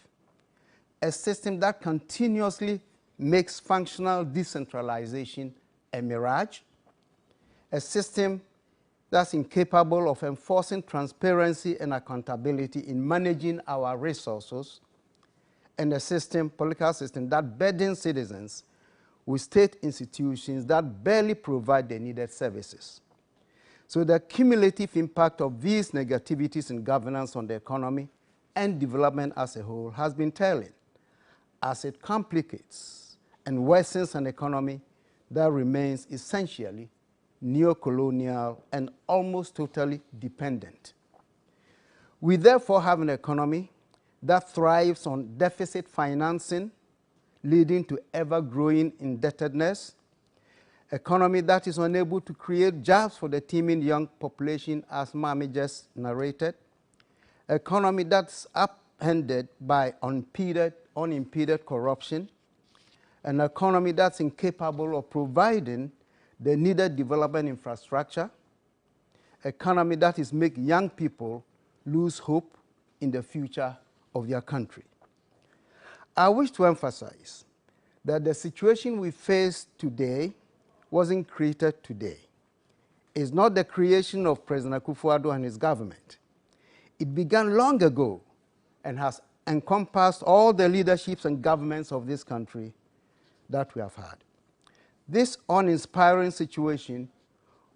a system that continuously makes functional decentralization a mirage, a system that's incapable of enforcing transparency and accountability in managing our resources, and a political system that burdens citizens with state institutions that barely provide the needed services. So the cumulative impact of these negativities in governance on the economy and development as a whole has been telling, as it complicates and worsens an economy that remains essentially neo-colonial and almost totally dependent. We therefore have an economy that thrives on deficit financing, leading to ever-growing indebtedness, economy that is unable to create jobs for the teeming young population, as Mami just narrated, economy that's upended by unimpeded corruption, an economy that's incapable of providing the needed development infrastructure, economy that is making young people lose hope in the future of their country. I wish to emphasize that the situation we face today wasn't created today. It's not the creation of President Akufo-Addo and his government. It began long ago and has encompassed all the leaderships and governments of this country that we have had. This uninspiring situation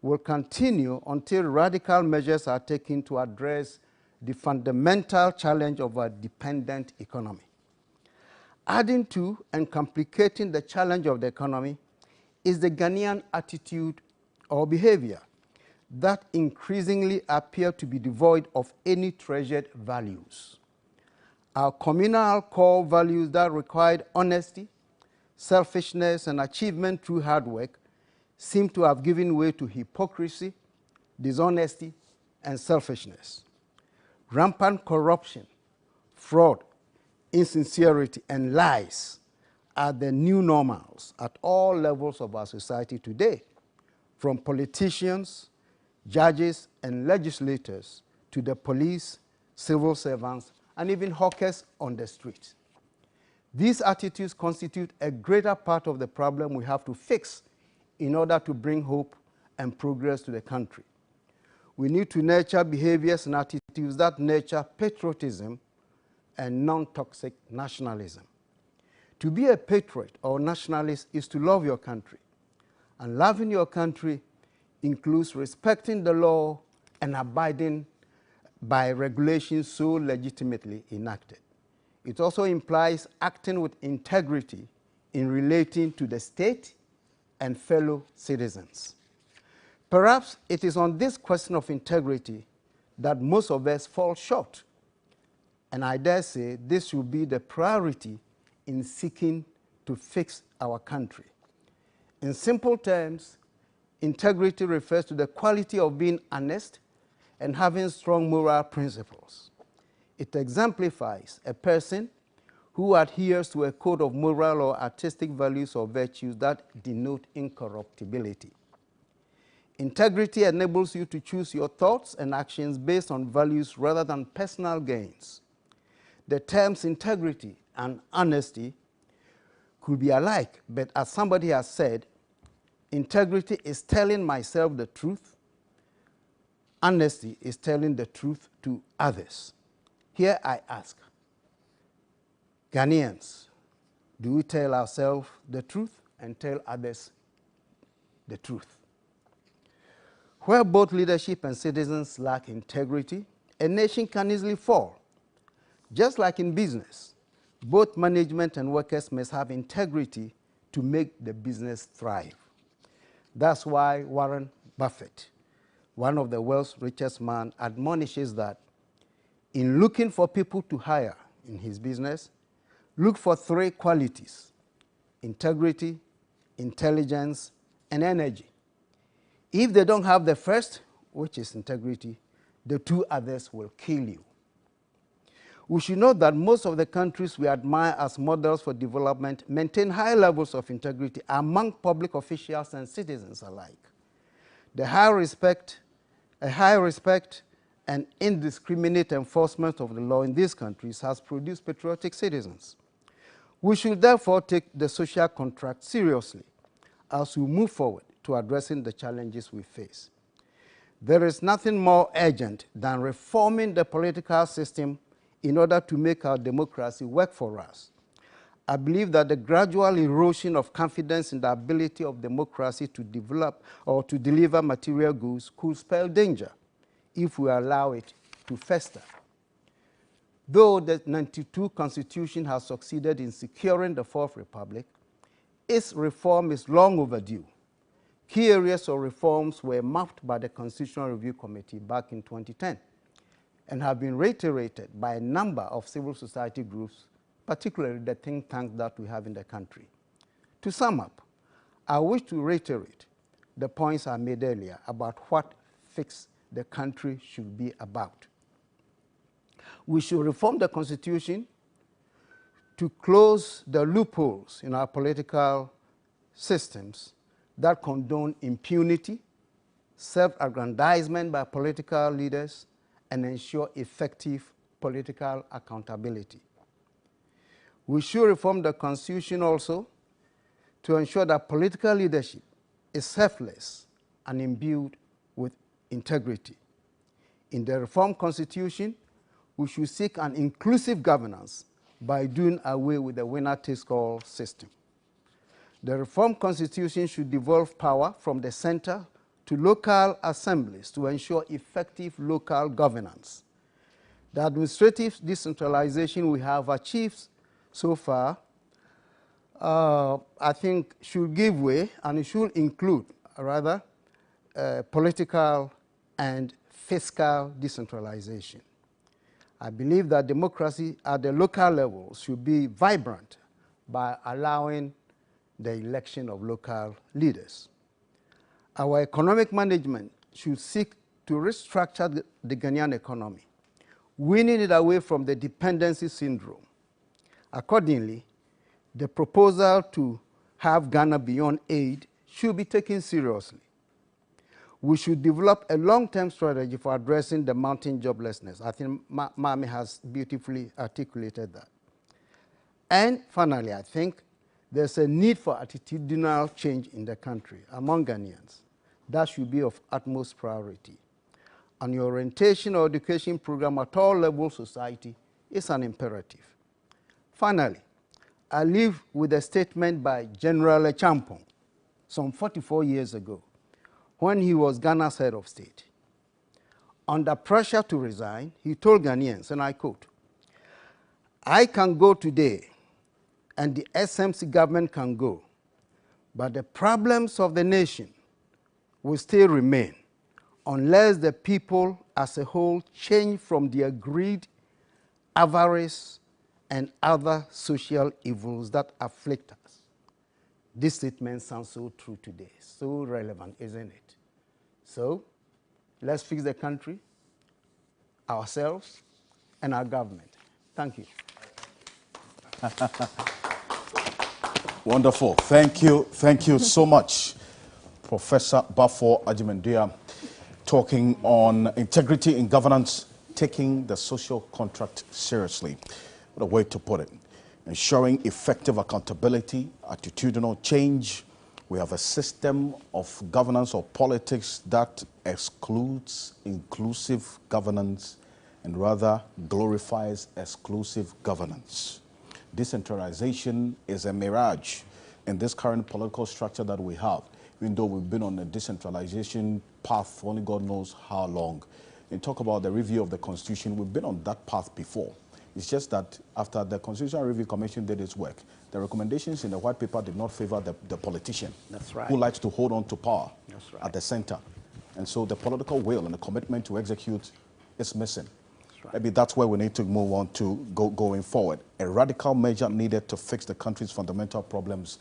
will continue until radical measures are taken to address the fundamental challenge of a dependent economy. Adding to and complicating the challenge of the economy is the Ghanaian attitude or behavior that increasingly appear to be devoid of any treasured values. Our communal core values that required honesty, selfishness, and achievement through hard work seem to have given way to hypocrisy, dishonesty, and selfishness. Rampant corruption, fraud, insincerity, and lies are the new normals at all levels of our society today, from politicians, judges, and legislators to the police, civil servants, and even hawkers on the street. These attitudes constitute a greater part of the problem we have to fix in order to bring hope and progress to the country. We need to nurture behaviors and attitudes that nurture patriotism and non-toxic nationalism. To be a patriot or nationalist is to love your country. And loving your country includes respecting the law and abiding by regulations so legitimately enacted. It also implies acting with integrity in relating to the state and fellow citizens. Perhaps it is on this question of integrity that most of us fall short. And I dare say this will be the priority in seeking to fix our country. In simple terms, integrity refers to the quality of being honest and having strong moral principles. It exemplifies a person who adheres to a code of moral or artistic values or virtues that denote incorruptibility. Integrity enables you to choose your thoughts and actions based on values rather than personal gains. The terms integrity and honesty could be alike, but as somebody has said, integrity is telling myself the truth. Honesty is telling the truth to others. Here I ask, Ghanaians, do we tell ourselves the truth and tell others the truth? Where both leadership and citizens lack integrity, a nation can easily fall. Just like in business, both management and workers must have integrity to make the business thrive. That's why Warren Buffett, one of the world's richest men, admonishes that in looking for people to hire in his business, look for 3 qualities: integrity, intelligence, and energy. If they don't have the first, which is integrity, the 2 others will kill you. We should note that most of the countries we admire as models for development maintain high levels of integrity among public officials and citizens alike. A high respect and indiscriminate enforcement of the law in these countries has produced patriotic citizens. We should therefore take the social contract seriously as we move forward to addressing the challenges we face. There is nothing more urgent than reforming the political system in order to make our democracy work for us. I believe that the gradual erosion of confidence in the ability of democracy to develop or to deliver material goods could spell danger if we allow it to fester. Though the 92 Constitution has succeeded in securing the Fourth Republic, its reform is long overdue. Key areas of reforms were mapped by the Constitutional Review Committee back in 2010 and have been reiterated by a number of civil society groups, particularly the think tanks that we have in the country. To sum up, I wish to reiterate the points I made earlier about what fix the country should be about. We should reform the Constitution to close the loopholes in our political systems that condone impunity, self-aggrandizement by political leaders, and ensure effective political accountability. We should reform the Constitution also to ensure that political leadership is selfless and imbued with integrity. In the reformed Constitution, we should seek an inclusive governance by doing away with the winner-takes-all system. The reformed Constitution should devolve power from the center to local assemblies to ensure effective local governance. The administrative decentralization we have achieved so far, I think, should give way, and it should include, rather, political and fiscal decentralization. I believe that democracy at the local level should be vibrant by allowing the election of local leaders. Our economic management should seek to restructure the Ghanaian economy, weaning it away from the dependency syndrome. Accordingly, the proposal to have Ghana beyond aid should be taken seriously. We should develop a long-term strategy for addressing the mounting joblessness. I think Mami has beautifully articulated that. And finally, I think there's a need for attitudinal change in the country among Ghanaians. That should be of utmost priority. And the orientation or education program at all levels of society is an imperative. Finally, I leave with a statement by General Champong some 44 years ago when he was Ghana's head of state. Under pressure to resign, he told Ghanaians, and I quote, "I can go today and the SMC government can go, but the problems of the nation will still remain unless the people as a whole change from their greed, avarice, and other social evils that afflict us." This statement sounds so true today, so relevant, isn't it? So let's fix the country, ourselves, and our government. Thank you. Wonderful. Thank you so much, Professor Bafo Agyeman-Duah, talking on integrity in governance, taking the social contract seriously. What a way to put it. ensuring effective accountability, attitudinal change. We have a system of governance or politics that excludes inclusive governance and rather glorifies exclusive governance. Decentralization is a mirage in this current political structure that we have, even though we've been on a decentralization path for only God knows how long. And talk about the review of the Constitution, we've been on that path before. It's just that after the Constitutional Review Commission did its work, the recommendations in the white paper did not favor the politician. That's right. Who likes to hold on to power. That's right. At the center. And so the political will and the commitment to execute is missing. Right. Maybe that's where we need to move on to going forward. A radical measure needed to fix the country's fundamental problems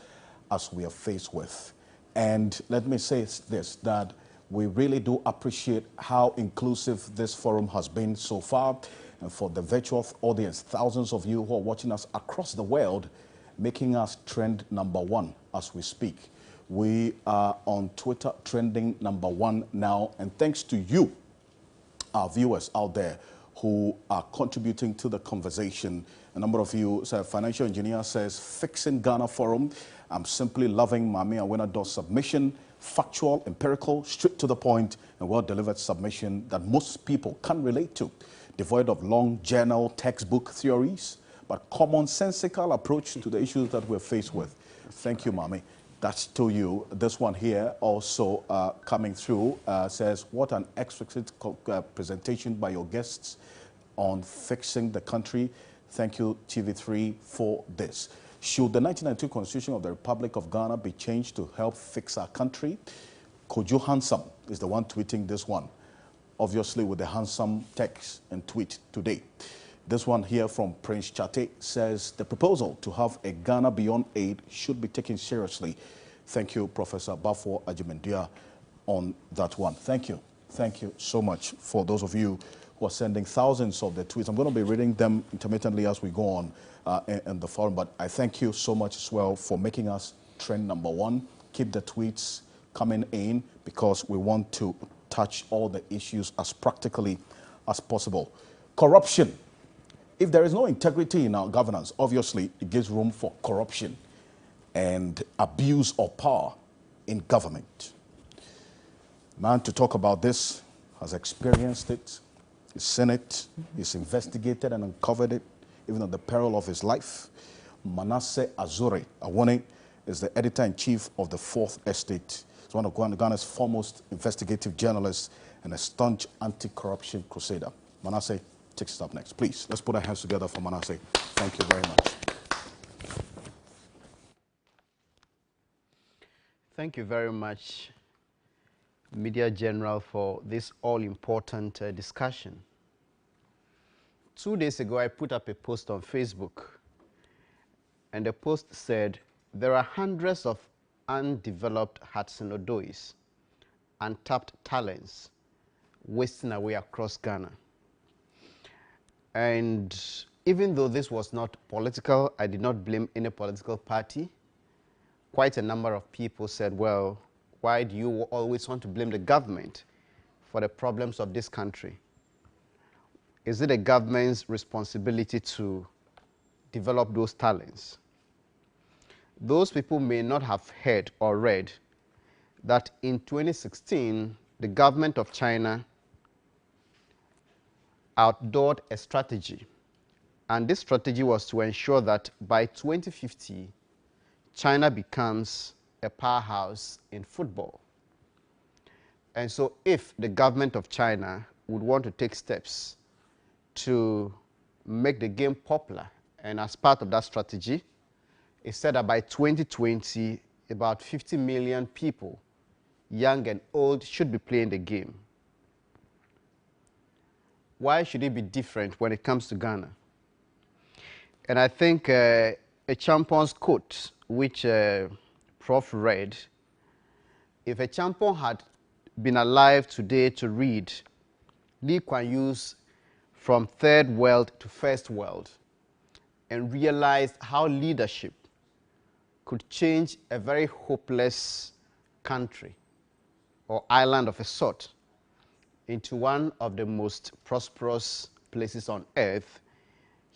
as we are faced with. And let me say this, that we really do appreciate how inclusive this forum has been so far. And for the virtual audience, thousands of you who are watching us across the world, making us trend #1 as we speak. We are on Twitter trending #1 now. And thanks to you, our viewers out there, who are contributing to the conversation. A number of you, Financial Engineer says, fixing Ghana Forum. I'm simply loving Mami Awena submission. Factual, empirical, straight to the point, and well-delivered submission that most people can relate to. Devoid of long journal textbook theories, but commonsensical approach to the issues that we're faced with. Thank you, Mami. That's to you. This one here also coming through says, what an exquisite presentation by your guests on fixing the country. Thank you, TV3, for this. Should the 1992 Constitution of the Republic of Ghana be changed to help fix our country? Kojo Handsome is the one tweeting this one, obviously with the handsome text and tweet today. This one here from Prince Chate says, the proposal to have a Ghana Beyond Aid should be taken seriously. Thank you, Professor Bafo Ajimendia, on that one. Thank you. Thank you so much for those of you who are sending thousands of the tweets. I'm going to be reading them intermittently as we go on in the forum, but I thank you so much as well for making us trend #1. Keep the tweets coming in because we want to touch all the issues as practically as possible. Corruption. If there is no integrity in our governance, obviously it gives room for corruption and abuse of power in government. Man to talk about this has experienced it, he's seen it, he's investigated and uncovered it, even at the peril of his life. Manasseh Azure Awone is the editor-in-chief of the Fourth Estate. He's one of Ghana's foremost investigative journalists and a staunch anti-corruption crusader. Manasseh takes us up next. Please, let's put our hands together for Manasseh. Thank you very much. Thank you very much, Media General, for this all-important discussion. 2 days ago, I put up a post on Facebook, and the post said, there are hundreds of undeveloped Hudson Odois, untapped talents, wasting away across Ghana. And even though this was not political, I did not blame any political party. Quite a number of people said, well, why do you always want to blame the government for the problems of this country? Is it the government's responsibility to develop those talents? Those people may not have heard or read that in 2016, the government of China outdoored a strategy. And this strategy was to ensure that by 2050, China becomes a powerhouse in football. And so if the government of China would want to take steps to make the game popular, and as part of that strategy, it said that by 2020, about 50 million people, young and old, should be playing the game. Why should it be different when it comes to Ghana? And I think a champion's quote, which Prof read, if a champion had been alive today to read Lee Kuan Yew's From Third World to First World and realized how leadership could change a very hopeless country or island of a sort into one of the most prosperous places on earth,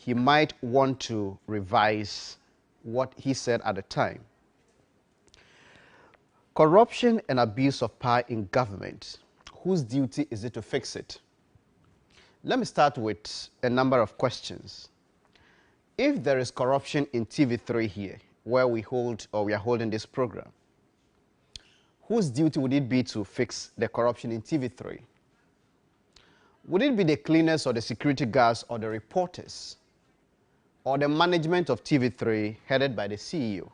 he might want to revise what he said at the time. Corruption and abuse of power in government. Whose duty is it to fix it? Let me start with a number of questions. If there is corruption in TV3 here, where we are holding this program, whose duty would it be to fix the corruption in TV3? Would it be the cleaners or the security guards or the reporters or the management of TV3 headed by the CEO?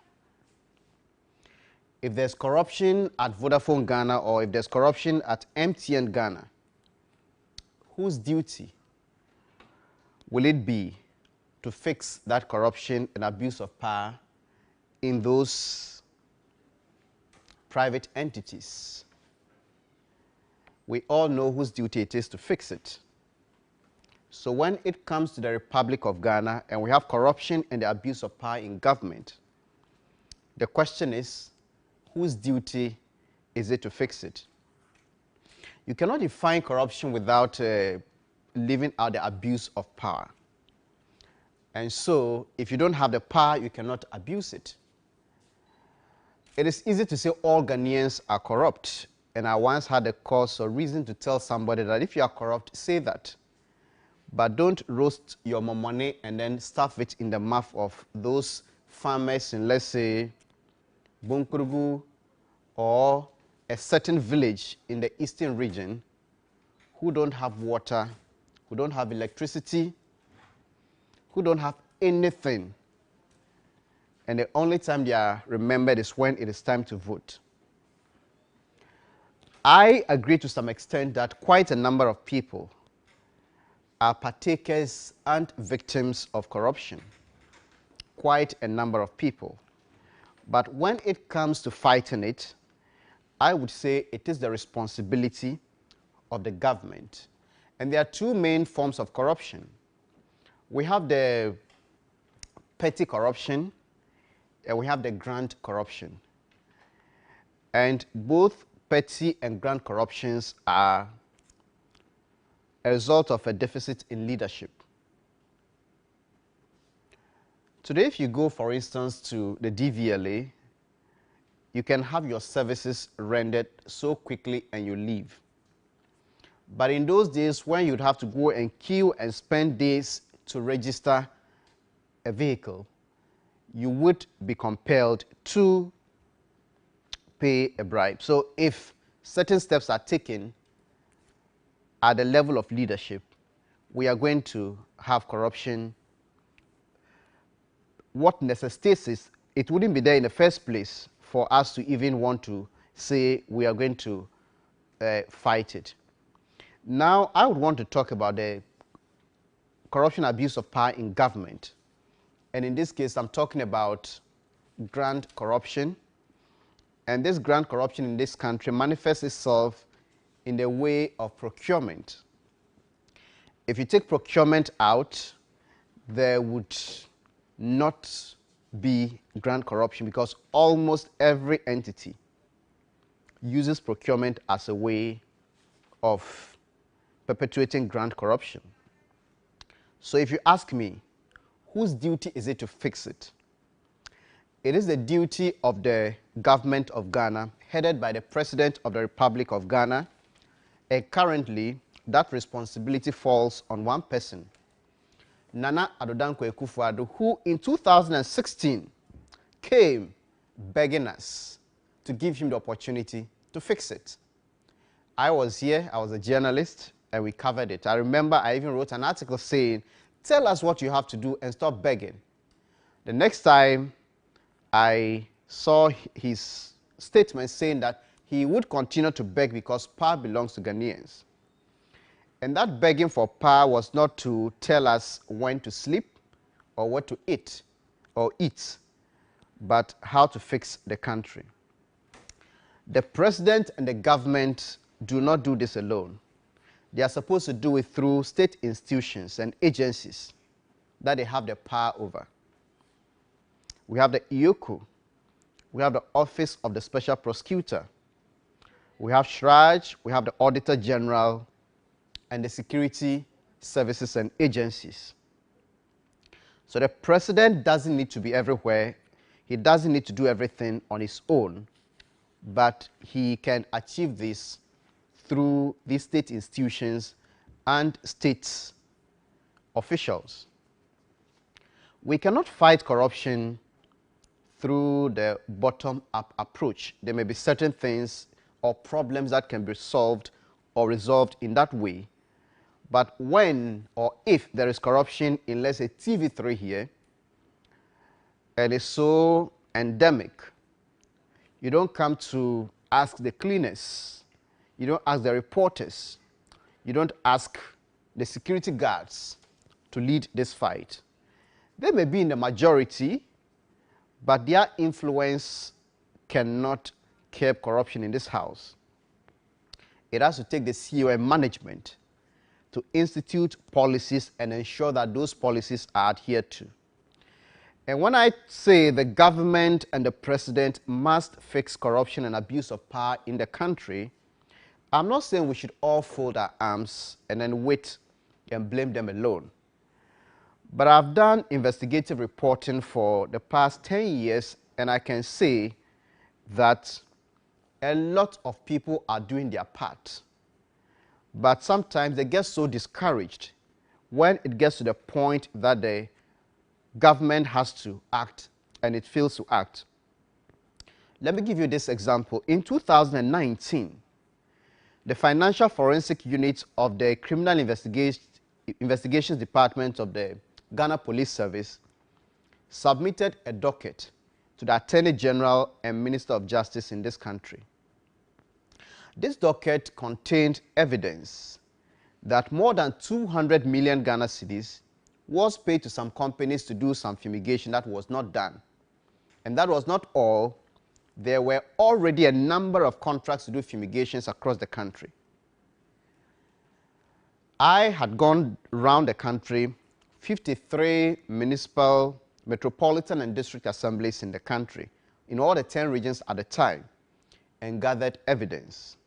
If there's corruption at Vodafone Ghana or if there's corruption at MTN Ghana, whose duty will it be to fix that corruption and abuse of power in those private entities? We all know whose duty it is to fix it. So when it comes to the Republic of Ghana and we have corruption and the abuse of power in government, the question is, whose duty is it to fix it? You cannot define corruption without leaving out the abuse of power. And so, if you don't have the power, you cannot abuse it. It is easy to say all Ghanaians are corrupt. And I once had a cause or reason to tell somebody that if you are corrupt, say that. But don't roast your money and then stuff it in the mouth of those farmers in, let's say, Bunkurugu or a certain village in the eastern region who don't have water, who don't have electricity, who don't have anything. And the only time they are remembered is when it is time to vote. I agree to some extent that quite a number of people are partakers and victims of corruption. Quite a number of people. But when it comes to fighting it, I would say it is the responsibility of the government. And there are two main forms of corruption. We have the petty corruption and we have the grand corruption. And both petty and grand corruptions are a result of a deficit in leadership. Today, if you go, for instance, to the DVLA, you can have your services rendered so quickly and you leave. But in those days, when you'd have to go and queue and spend days to register a vehicle, you would be compelled to pay a bribe. So if certain steps are taken at the level of leadership, we are going to have corruption. What necessitates is, it wouldn't be there in the first place for us to even want to say we are going to fight it. Now, I would want to talk about the corruption abuse of power in government. And in this case, I'm talking about grand corruption. And this grand corruption in this country manifests itself in the way of procurement. If you take procurement out, there would not be grand corruption because almost every entity uses procurement as a way of perpetuating grand corruption. So if you ask me, whose duty is it to fix it? It is the duty of the government of Ghana, headed by the President of the Republic of Ghana, and currently that responsibility falls on one person, Nana Addo Dankwa Akufo-Addo, who in 2016 came begging us to give him the opportunity to fix it. I was here, I was a journalist, and we covered it. I remember I even wrote an article saying, tell us what you have to do and stop begging. The next time I saw his statement saying that he would continue to beg because power belongs to Ghanaians. And that begging for power was not to tell us when to sleep or what to eat, but how to fix the country. The president and the government do not do this alone. They are supposed to do it through state institutions and agencies that they have the power over. We have the IOCO, we have the Office of the Special Prosecutor, we have SHRAJ, we have the Auditor General, and the security services and agencies. So the president doesn't need to be everywhere. He doesn't need to do everything on his own, but he can achieve this through these state institutions and state officials. We cannot fight corruption through the bottom-up approach. There may be certain things or problems that can be solved or resolved in that way. But when or if there is corruption in, let's say, TV3 here, and it's so endemic, you don't come to ask the cleaners, you don't ask the reporters, you don't ask the security guards to lead this fight. They may be in the majority, but their influence cannot curb corruption in this house. It has to take the CEO and management to institute policies and ensure that those policies are adhered to. And when I say the government and the president must fix corruption and abuse of power in the country, I'm not saying we should all fold our arms and then wait and blame them alone. But I've done investigative reporting for the past 10 years, and I can say that a lot of people are doing their part. But sometimes they get so discouraged when it gets to the point that the government has to act and it fails to act. Let me give you this example. In 2019, the Financial Forensic Unit of the Criminal Investigations Department of the Ghana Police Service submitted a docket to the Attorney General and Minister of Justice in this country. This docket contained evidence that more than 200 million Ghana cedis was paid to some companies to do some fumigation that was not done. And that was not all. There were already a number of contracts to do fumigations across the country. I had gone around the country, 53 municipal, metropolitan and district assemblies in the country, in all the 10 regions at the time, and gathered evidence.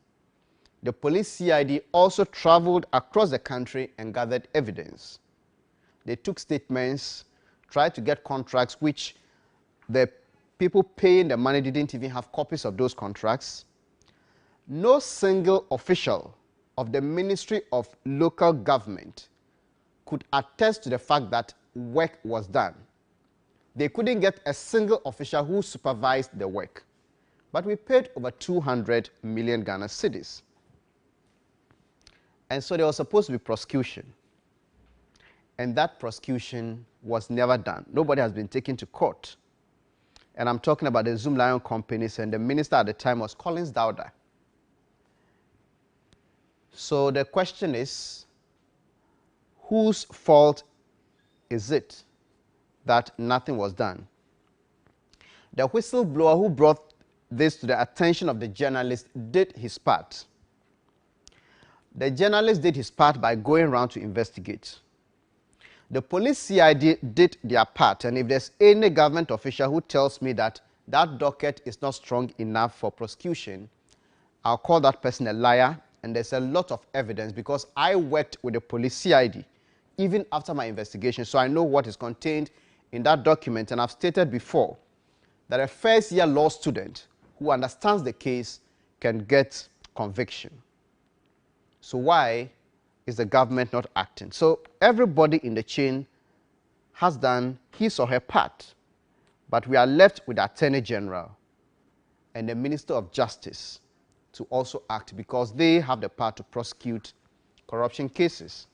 The police CID also traveled across the country and gathered evidence. They took statements, tried to get contracts which the people paying the money didn't even have copies of those contracts. No single official of the Ministry of Local Government could attest to the fact that work was done. They couldn't get a single official who supervised the work. But we paid over 200 million Ghana cedis. And so there was supposed to be prosecution. And that prosecution was never done. Nobody has been taken to court. And I'm talking about the Zoom Lion companies, and the minister at the time was Collins Dowda. So the question is, whose fault is it that nothing was done? The whistleblower who brought this to the attention of the journalist did his part. The journalist did his part by going around to investigate. The police CID did their part, and if there's any government official who tells me that that docket is not strong enough for prosecution, I'll call that person a liar, and there's a lot of evidence because I worked with the police CID even after my investigation, so I know what is contained in that document, and I've stated before that a first-year law student who understands the case can get conviction. So why is the government not acting? So everybody in the chain has done his or her part, but we are left with the Attorney General and the Minister of Justice to also act because they have the power to prosecute corruption cases.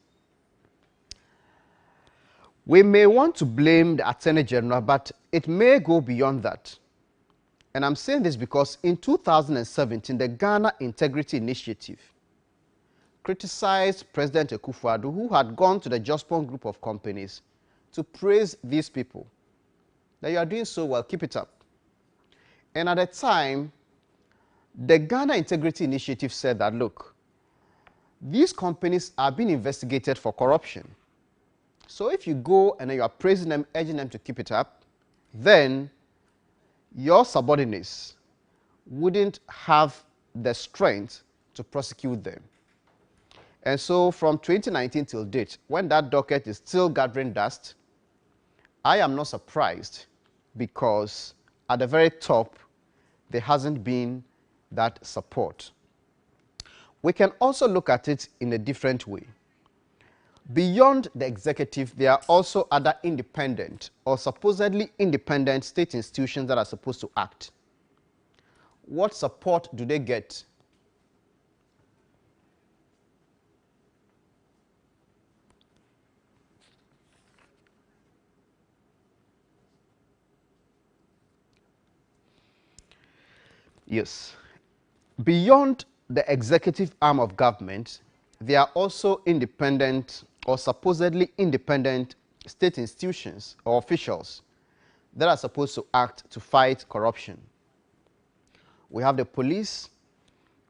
We may want to blame the Attorney General, but it may go beyond that. And I'm saying this because in 2017, the Ghana Integrity Initiative criticized President Akufo-Addo, who had gone to the Jospon group of companies to praise these people. That you are doing so well, keep it up. And at the time, the Ghana Integrity Initiative said that, look, these companies are being investigated for corruption. So if you go and you are praising them, urging them to keep it up, then your subordinates wouldn't have the strength to prosecute them. And so from 2019 till date, when that docket is still gathering dust, I am not surprised because at the very top, there hasn't been that support. We can also look at it in a different way. Beyond the executive, there are also other independent or supposedly independent state institutions that are supposed to act. What support do they get? Yes. Beyond the executive arm of government, there are also independent or supposedly independent state institutions or officials that are supposed to act to fight corruption. We have the police,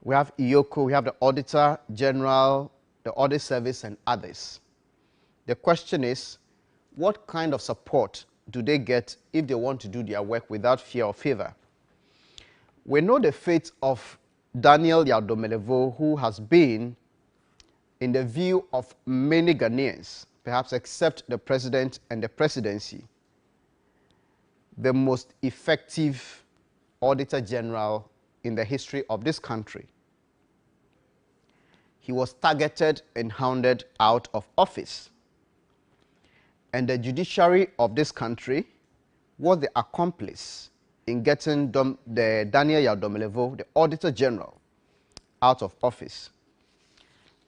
we have IOCO, we have the Auditor General, the Audit Service, and others. The question is, what kind of support do they get if they want to do their work without fear or favor? We know the fate of Daniel Yadomelevo, who has been, in the view of many Ghanaians, perhaps except the president and the presidency, the most effective Auditor General in the history of this country. He was targeted and hounded out of office. And the judiciary of this country was the accomplice in getting the Daniel Yadomelevo, the Auditor General, out of office.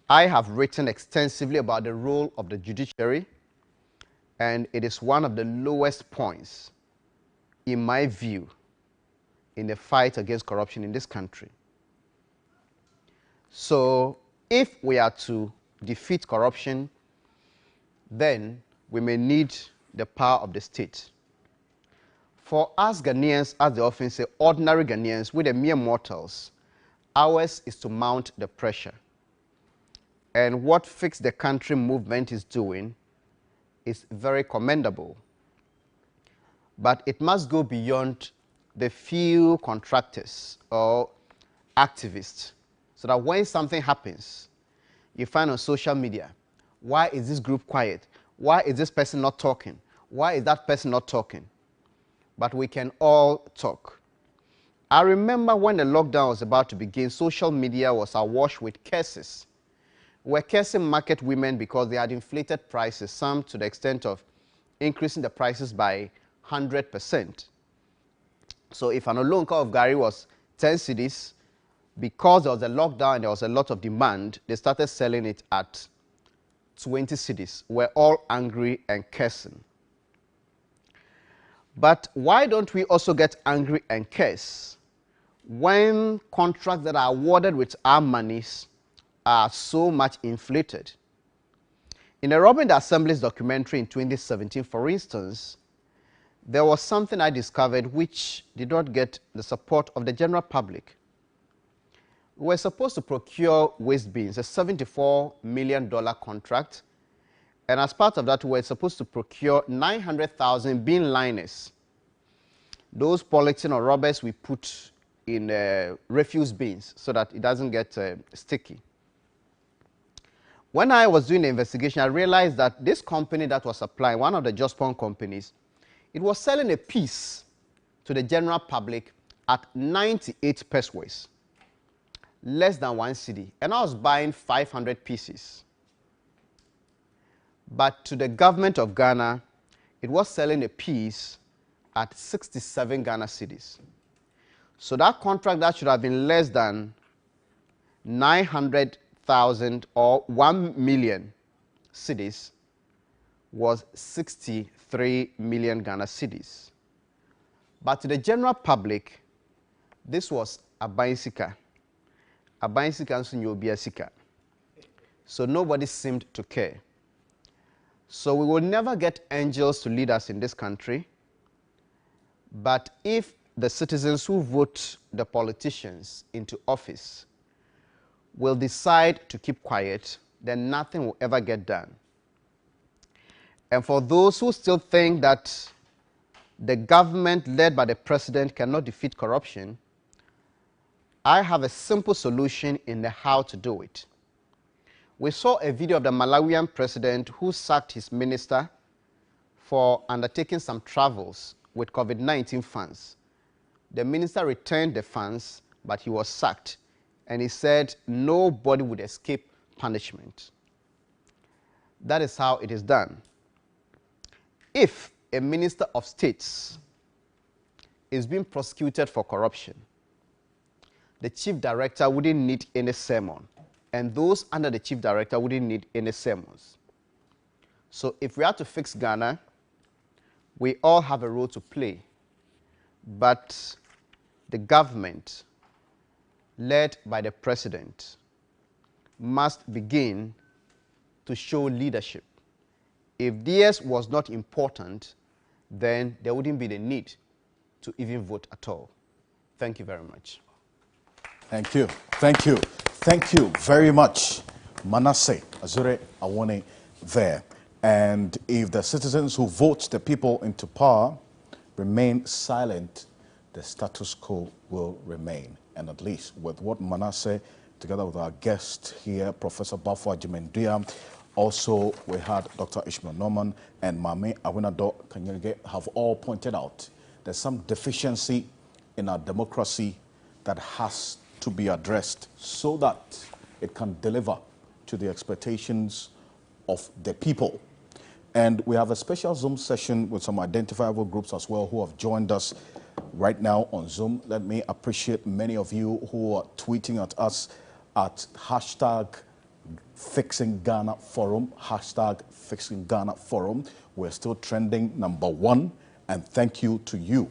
I have written extensively about the role of the judiciary, and it is one of the lowest points, in my view, in the fight against corruption in this country. So, if we are to defeat corruption, then we may need the power of the state. For us Ghanaians, as they often say, ordinary Ghanaians, with the mere mortals, ours is to mount the pressure. And what Fix the Country movement is doing is very commendable. But it must go beyond the few contractors or activists, so that when something happens, you find on social media, why is this group quiet? Why is this person not talking? Why is that person not talking? But we can all talk. I remember when the lockdown was about to begin, social media was awash with curses. We were cursing market women because they had inflated prices, some to the extent of increasing the prices by 100%. So if an olonka of Gary was 10 cedis, because there was a lockdown and there was a lot of demand, they started selling it at 20 cedis. We're all angry and cursing. But why don't we also get angry and curse when contracts that are awarded with our monies are so much inflated? In a Robin the Assembly's documentary in 2017, for instance, there was something I discovered which did not get the support of the general public. We were supposed to procure waste bins, a $74 million contract, and as part of that, we were supposed to procure 900,000 bin liners. Those polythene or rubbers we put in refuse bins so that it doesn't get sticky. When I was doing the investigation, I realized that this company that was supplying, one of the Jospon companies, it was selling a piece to the general public at 98 pesewas, less than 1 cedi, and I was buying 500 pieces. But to the government of Ghana, it was selling a piece at 67 Ghana cedis. So that contract that should have been less than 900,000 or 1 million cedis was 63 million Ghana cedis. But to the general public, this was a bicycle. A bicycle and Sika. So nobody seemed to care. So we will never get angels to lead us in this country. But if the citizens who vote the politicians into office will decide to keep quiet, then nothing will ever get done. And for those who still think that the government led by the president cannot defeat corruption, I have a simple solution in the how to do it. We saw a video of the Malawian president who sacked his minister for undertaking some travels with COVID-19 funds. The minister returned the funds, but he was sacked, and he said nobody would escape punishment. That is how it is done. If a minister of states is being prosecuted for corruption, the chief director wouldn't need any sermon, and those under the chief director wouldn't need any sermons. So if we are to fix Ghana, we all have a role to play, but the government, led by the president, must begin to show leadership. If DS was not important, then there wouldn't be the need to even vote at all. Thank you very much. Thank you. Thank you. Thank you very much, Manasseh Azure Awone there. And if the citizens who vote the people into power remain silent, the status quo will remain. And at least with what Manasseh, together with our guest here, Professor Bafo Agyemang-Duah, also we had Dr. Ishmael Norman and Mame Awinado Kanyerege have all pointed out there's some deficiency in our democracy that has to be addressed so that it can deliver to the expectations of the people. And we have a special Zoom session with some identifiable groups as well who have joined us right now on Zoom. Let me appreciate many of you who are tweeting at us at hashtag Fixing Ghana Forum, hashtag Fixing Ghana Forum. We're still trending #1. And thank you to you,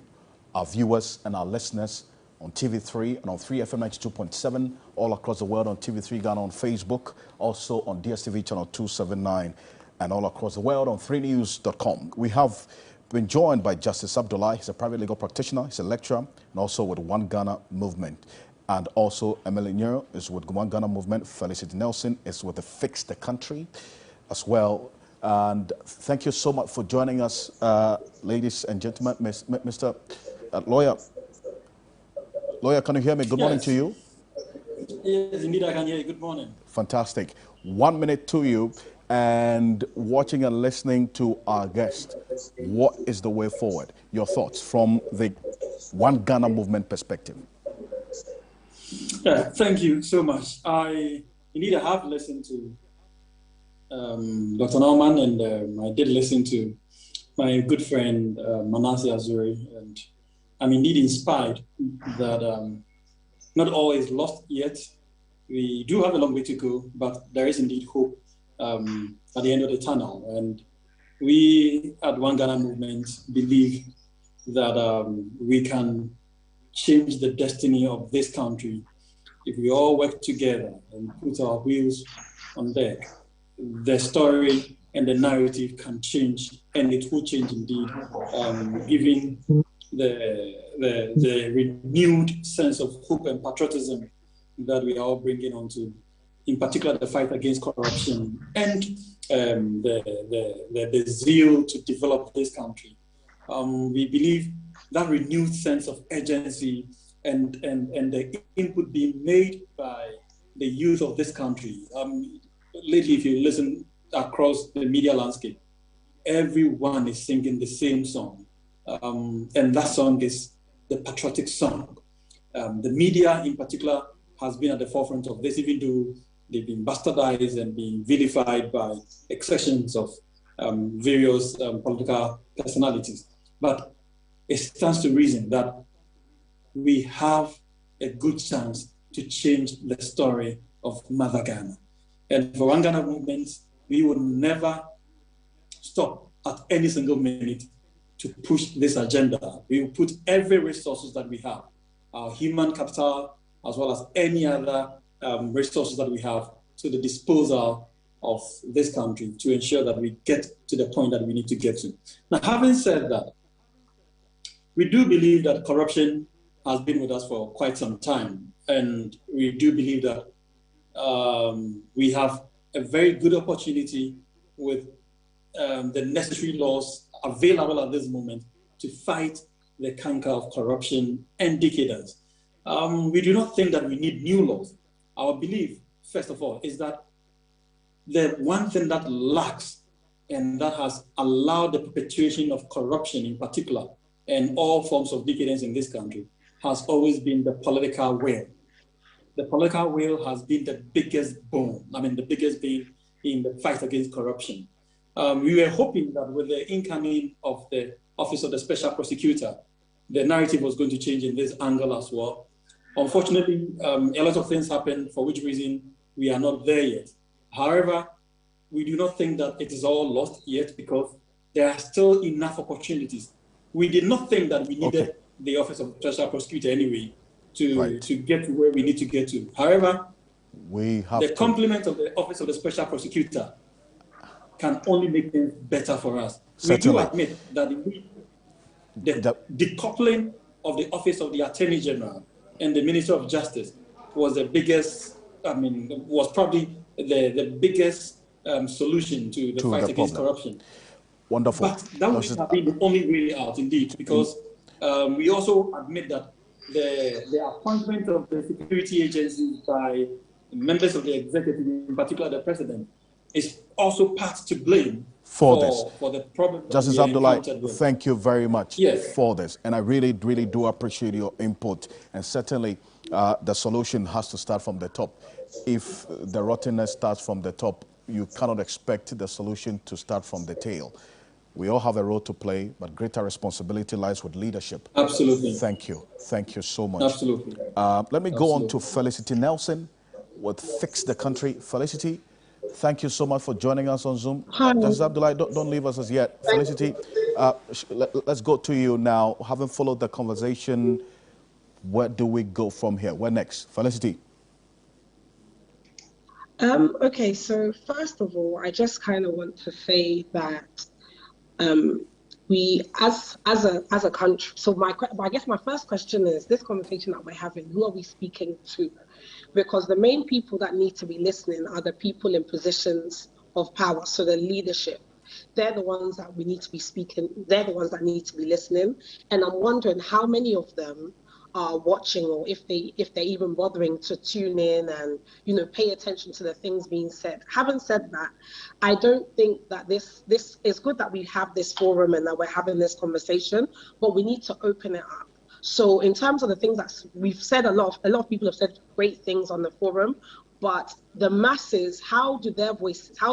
our viewers and our listeners on TV3 and on 3FM 92.7 all across the world, on TV3 Ghana on Facebook, also on DSTV channel 279 and all across the world on 3news.com. We have been joined by Justice Abdullah. He's a private legal practitioner, he's a lecturer, and also with One Ghana Movement. And also Emily Nyero is with One Ghana Movement. Felicity Nelson is with the Fix the Country as well. And thank you so much for joining us, ladies and gentlemen. Mr. Lawyer, can you hear me? Good morning to you. Yes, indeed, I can hear you. Good morning. Fantastic. 1 minute to you. And watching and listening to our guest, what is the way forward? Your thoughts from the One Ghana Movement perspective. Yeah, thank you so much. I have listened to Dr. Norman, and I did listen to my good friend Manasseh Azure, and I'm indeed inspired that not all is lost yet. We do have a long way to go, but there is indeed hope at the end of the tunnel. And we at One Ghana Movement believe that we can change the destiny of this country if we all work together and put our wheels on deck. The story and the narrative can change, and it will change indeed, giving the renewed sense of hope and patriotism that we are all bringing onto, in particular, the fight against corruption and the zeal to develop this country. We believe that renewed sense of urgency and the input being made by the youth of this country. Lately, if you listen across the media landscape, everyone is singing the same song. And that song is the patriotic song. The media in particular has been at the forefront of this, even though they've been bastardized and being vilified by exceptions of various political personalities. But it stands to reason that we have a good chance to change the story of Mother Ghana. And for One Ghana Movement, we will never stop at any single minute to push this agenda. We will put every resources that we have, our human capital, as well as any other resources that we have, to the disposal of this country to ensure that we get to the point that we need to get to. Now, having said that, we do believe that corruption has been with us for quite some time. And we do believe that we have a very good opportunity with the necessary laws available at this moment to fight the canker of corruption and decadence. We do not think that we need new laws. Our belief, first of all, is that the one thing that lacks and that has allowed the perpetuation of corruption in particular and all forms of decadence in this country has always been the political will. The political will has been the biggest bone, the biggest being in the fight against corruption. We were hoping that with the incoming of the Office of the Special Prosecutor, the narrative was going to change in this angle as well. Unfortunately, a lot of things happened, for which reason we are not there yet. However, we do not think that it is all lost yet because there are still enough opportunities. We did not think that we needed the Office of Special Prosecutor anyway to get to where we need to get to. However, the complement of the Office of the Special Prosecutor can only make things better for us. Certainly. We do admit that the decoupling of the Office of the Attorney General and the Minister of Justice was the biggest, was probably the biggest solution to the fight against corruption. Wonderful. But that would have been the only way out, indeed, because we also admit that the appointment of the security agencies by members of the executive, in particular the president, is also part to blame for the problem. Justice Abdullahi, thank you very much for this. And I really, really do appreciate your input. And certainly the solution has to start from the top. If the rottenness starts from the top, you cannot expect the solution to start from the tail. We all have a role to play, but greater responsibility lies with leadership. Absolutely. Thank you. Thank you so much. Absolutely. Let me go on to Felicity Nelson with Fix the Country. Felicity, thank you so much for joining us on Zoom. Hi. Justice Abdullahi, don't leave us as yet. Felicity, let's go to you now. Having followed the conversation, where do we go from here? Where next? Felicity. Okay, so first of all, I just kind of want to say that we, as a country, so I guess my first question is, this conversation that we're having, who are we speaking to? Because the main people that need to be listening are the people in positions of power, so the leadership. They're the ones that we need to be speaking, they're the ones that need to be listening. And I'm wondering how many of them are watching, or if they're even bothering to tune in and pay attention to the things being said. Having said that, I don't think that this is good that we have this forum and that we're having this conversation, but we need to open it up. So in terms of the things that we've said, a lot of people have said great things on the forum, but the masses, how do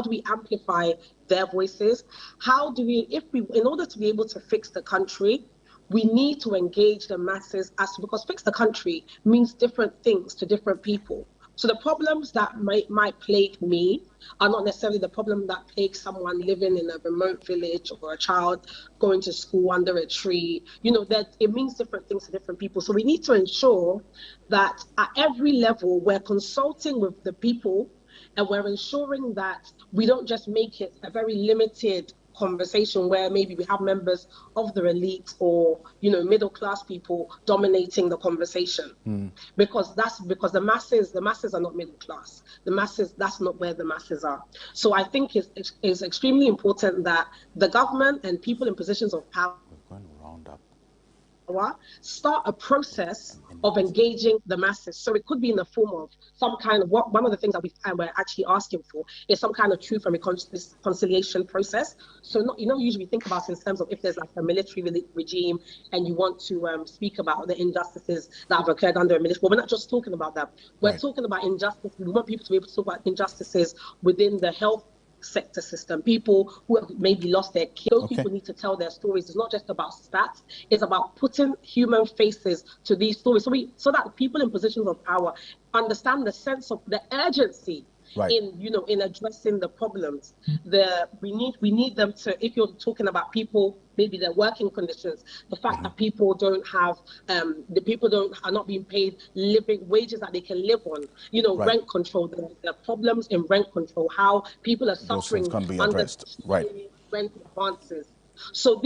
we amplify their voices? In order to be able to fix the country, we need to engage the masses, because fix the country means different things to different people. So the problems that might plague me are not necessarily the problem that plagues someone living in a remote village or a child going to school under a tree. That it means different things to different people. So we need to ensure that at every level we're consulting with the people, and we're ensuring that we don't just make it a very limited conversation where maybe we have members of the elite or middle class people dominating the conversation, because the masses are not middle class. The masses, that's not where the masses are. So I think it's extremely important that the government and people in positions of power start a process of engaging the masses. So it could be in the form of some kind of one of the things that we're actually asking for is some kind of truth and reconciliation process. So usually think about in terms of if there's like a military regime and you want to speak about the injustices that have occurred under a military. Well, we're not just talking about that. We're talking about injustice. We want people to be able to talk about injustices within the health sector system, people who have maybe lost their kids. Those people need to tell their stories. It's not just about stats, it's about putting human faces to these stories, so that people in positions of power understand the sense of the urgency in addressing the problems. We need them to, if you're talking about people, maybe their working conditions, the fact that people don't have, are not being paid living wages that they can live on, rent control, the problems in rent control, how people are suffering under rent advances. So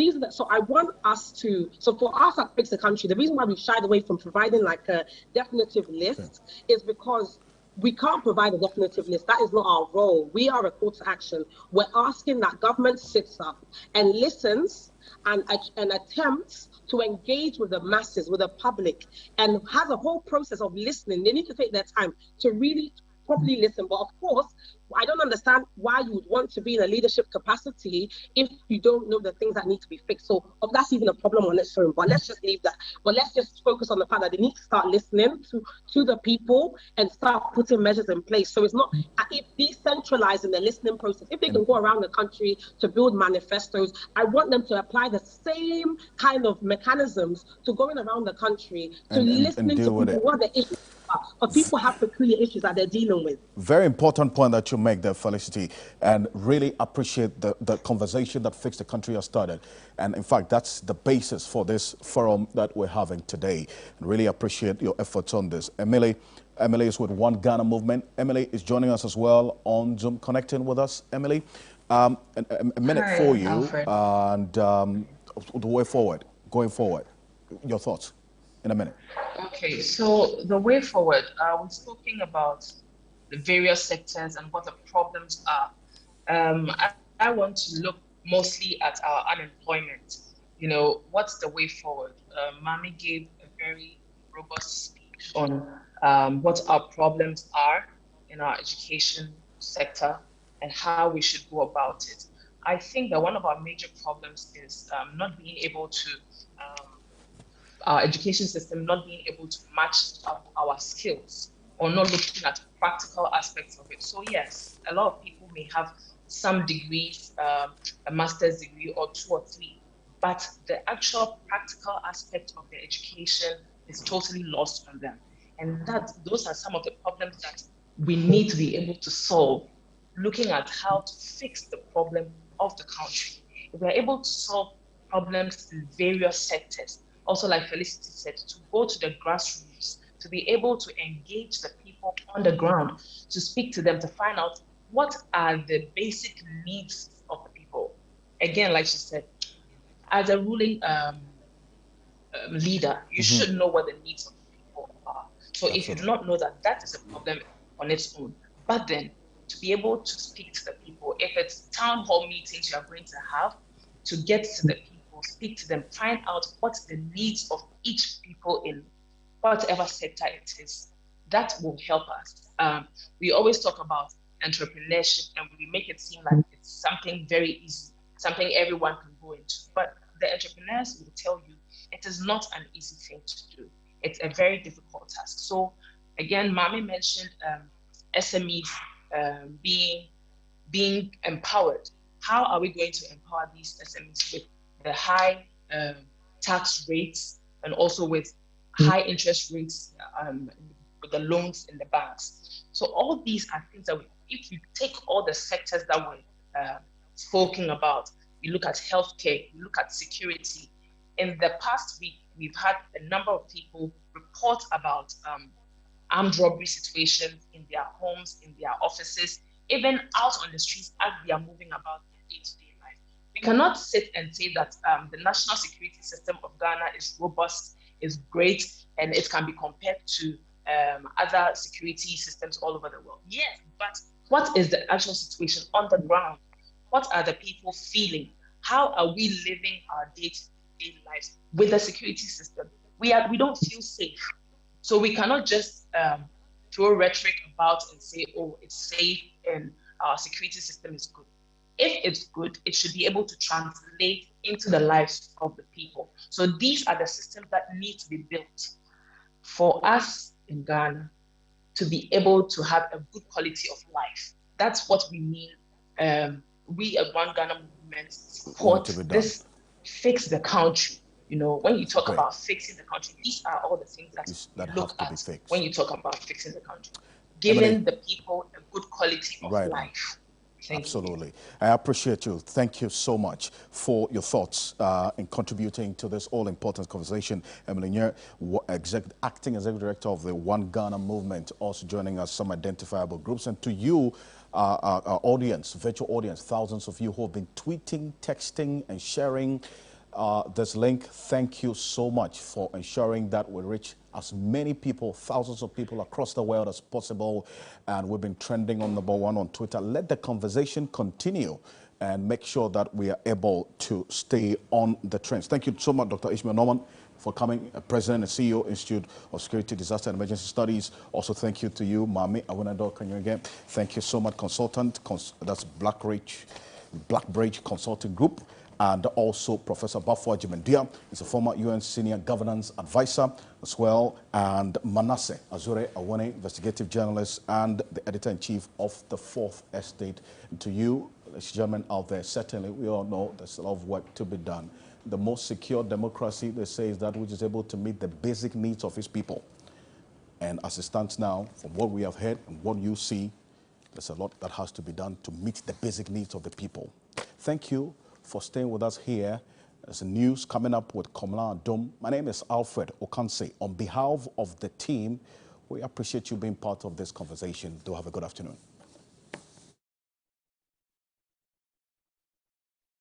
I want us to, for us at Fix the Country, the reason why we've shied away from providing like a definitive list is because we can't provide a definitive list. That is not our role. We are a call to action. We're asking that government sits up and listens and attempts to engage with the masses, with the public, and has a whole process of listening. They need to take their time to really properly listen. But of course, I don't understand why you would want to be in a leadership capacity if you don't know the things that need to be fixed. So that's even a problem on its own. But let's just leave that. But let's just focus on the fact that they need to start listening to the people and start putting measures in place. So it's not if decentralizing the listening process. If they can go around the country to build manifestos, I want them to apply the same kind of mechanisms to going around the country to listening to people what the issues are. But people have peculiar issues that they're dealing with. Very important point that you make there, Felicity, and really appreciate the conversation that Fix the Country has started. And in fact, that's the basis for this forum that we're having today. Really appreciate your efforts on this. Emily is with One Ghana Movement. Emily is joining us as well on Zoom, connecting with us. Emily, a minute Hi, for you, Alfred. and the way forward, going forward, your thoughts in a minute. Okay, so the way forward, we're talking about the various sectors and what the problems are. I want to look mostly at our unemployment. You know, what's the way forward? Mami gave a very robust speech on what our problems are in our education sector and how we should go about it. I think that one of our major problems is not being able to our education system not being able to match up our skills or not looking at practical aspects of it. So yes, a lot of people may have some degrees, a master's degree or 2 or 3, but the actual practical aspect of their education is totally lost on them. And those are some of the problems that we need to be able to solve, looking at how to fix the problem of the country. If we're able to solve problems in various sectors, also like Felicity said, to go to the grassroots, to be able to engage the people on the ground, to speak to them, to find out what are the basic needs of the people. Again, like she said, as a ruling leader, you should know what the needs of the people are. So Absolutely. if you do not know that, that is a problem on its own. But then to be able to speak to the people, if it's town hall meetings you are going to have, to get to the people, speak to them, find out what's the needs of each people in whatever sector it is, that will help us. We always talk about entrepreneurship and we make it seem like it's something very easy, something everyone can go into. But the entrepreneurs will tell you it is not an easy thing to do. It's a very difficult task. So again, Mami mentioned SMEs being empowered. How are we going to empower these SMEs with the high tax rates and also with high interest rates with the loans in the banks? So all these are things that if you take all the sectors that we're spoken about, you look at healthcare, you look at security. In the past week, we've had a number of people report about armed robbery situations in their homes, in their offices, even out on the streets as they are moving about their day-to-day life. We cannot sit and say that the national security system of Ghana is robust, is great, and it can be compared to other security systems all over the world. Yes, but what is the actual situation on the ground? What are the people feeling? How are we living our day-to-day lives with the security system? We don't feel safe. So we cannot just throw rhetoric about and say, oh, it's safe and our security system is good. If it's good, it should be able to translate into the lives of the people. So these are the systems that need to be built for us in Ghana to be able to have a good quality of life. That's what we mean. We at One Ghana Movement support this fix the country. You know, when you talk about fixing the country, these are all the things that look at when you talk about fixing the country. Giving the people a good quality of life. Absolutely. I appreciate you. Thank you so much for your thoughts in contributing to this all-important conversation. Emily Nyer, Acting Executive Director of the One Ghana Movement, also joining us, some identifiable groups. And to you, our audience, virtual audience, thousands of you who have been tweeting, texting, and sharing this link, thank you so much for ensuring that we reach as many people, thousands of people across the world as possible. And we've been trending on #1 on Twitter. Let the conversation continue. and make sure that we are able to stay on the trends. Thank you so much, Dr. Ishmael Norman, for coming, President and CEO, Institute of Security, Disaster and Emergency Studies. Also, thank you to you, Mami Awunado Kanyege. Thank you so much, consultant, that's Blackbridge Consulting Group. And also Professor Bafwa Jimendia is a former UN Senior Governance Advisor as well, and Manasseh Azure Awone, investigative journalist and the editor-in-chief of the Fourth Estate. And to you, ladies and gentlemen out there, certainly we all know there's a lot of work to be done. The most secure democracy, they say, is that which is able to meet the basic needs of its people. And as it stands now, from what we have heard and what you see, there's a lot that has to be done to meet the basic needs of the people. Thank you for staying with us here. There's news coming up with Komla Dom. My name is Alfred Okanse. On behalf of the team, we appreciate you being part of this conversation. Do have a good afternoon.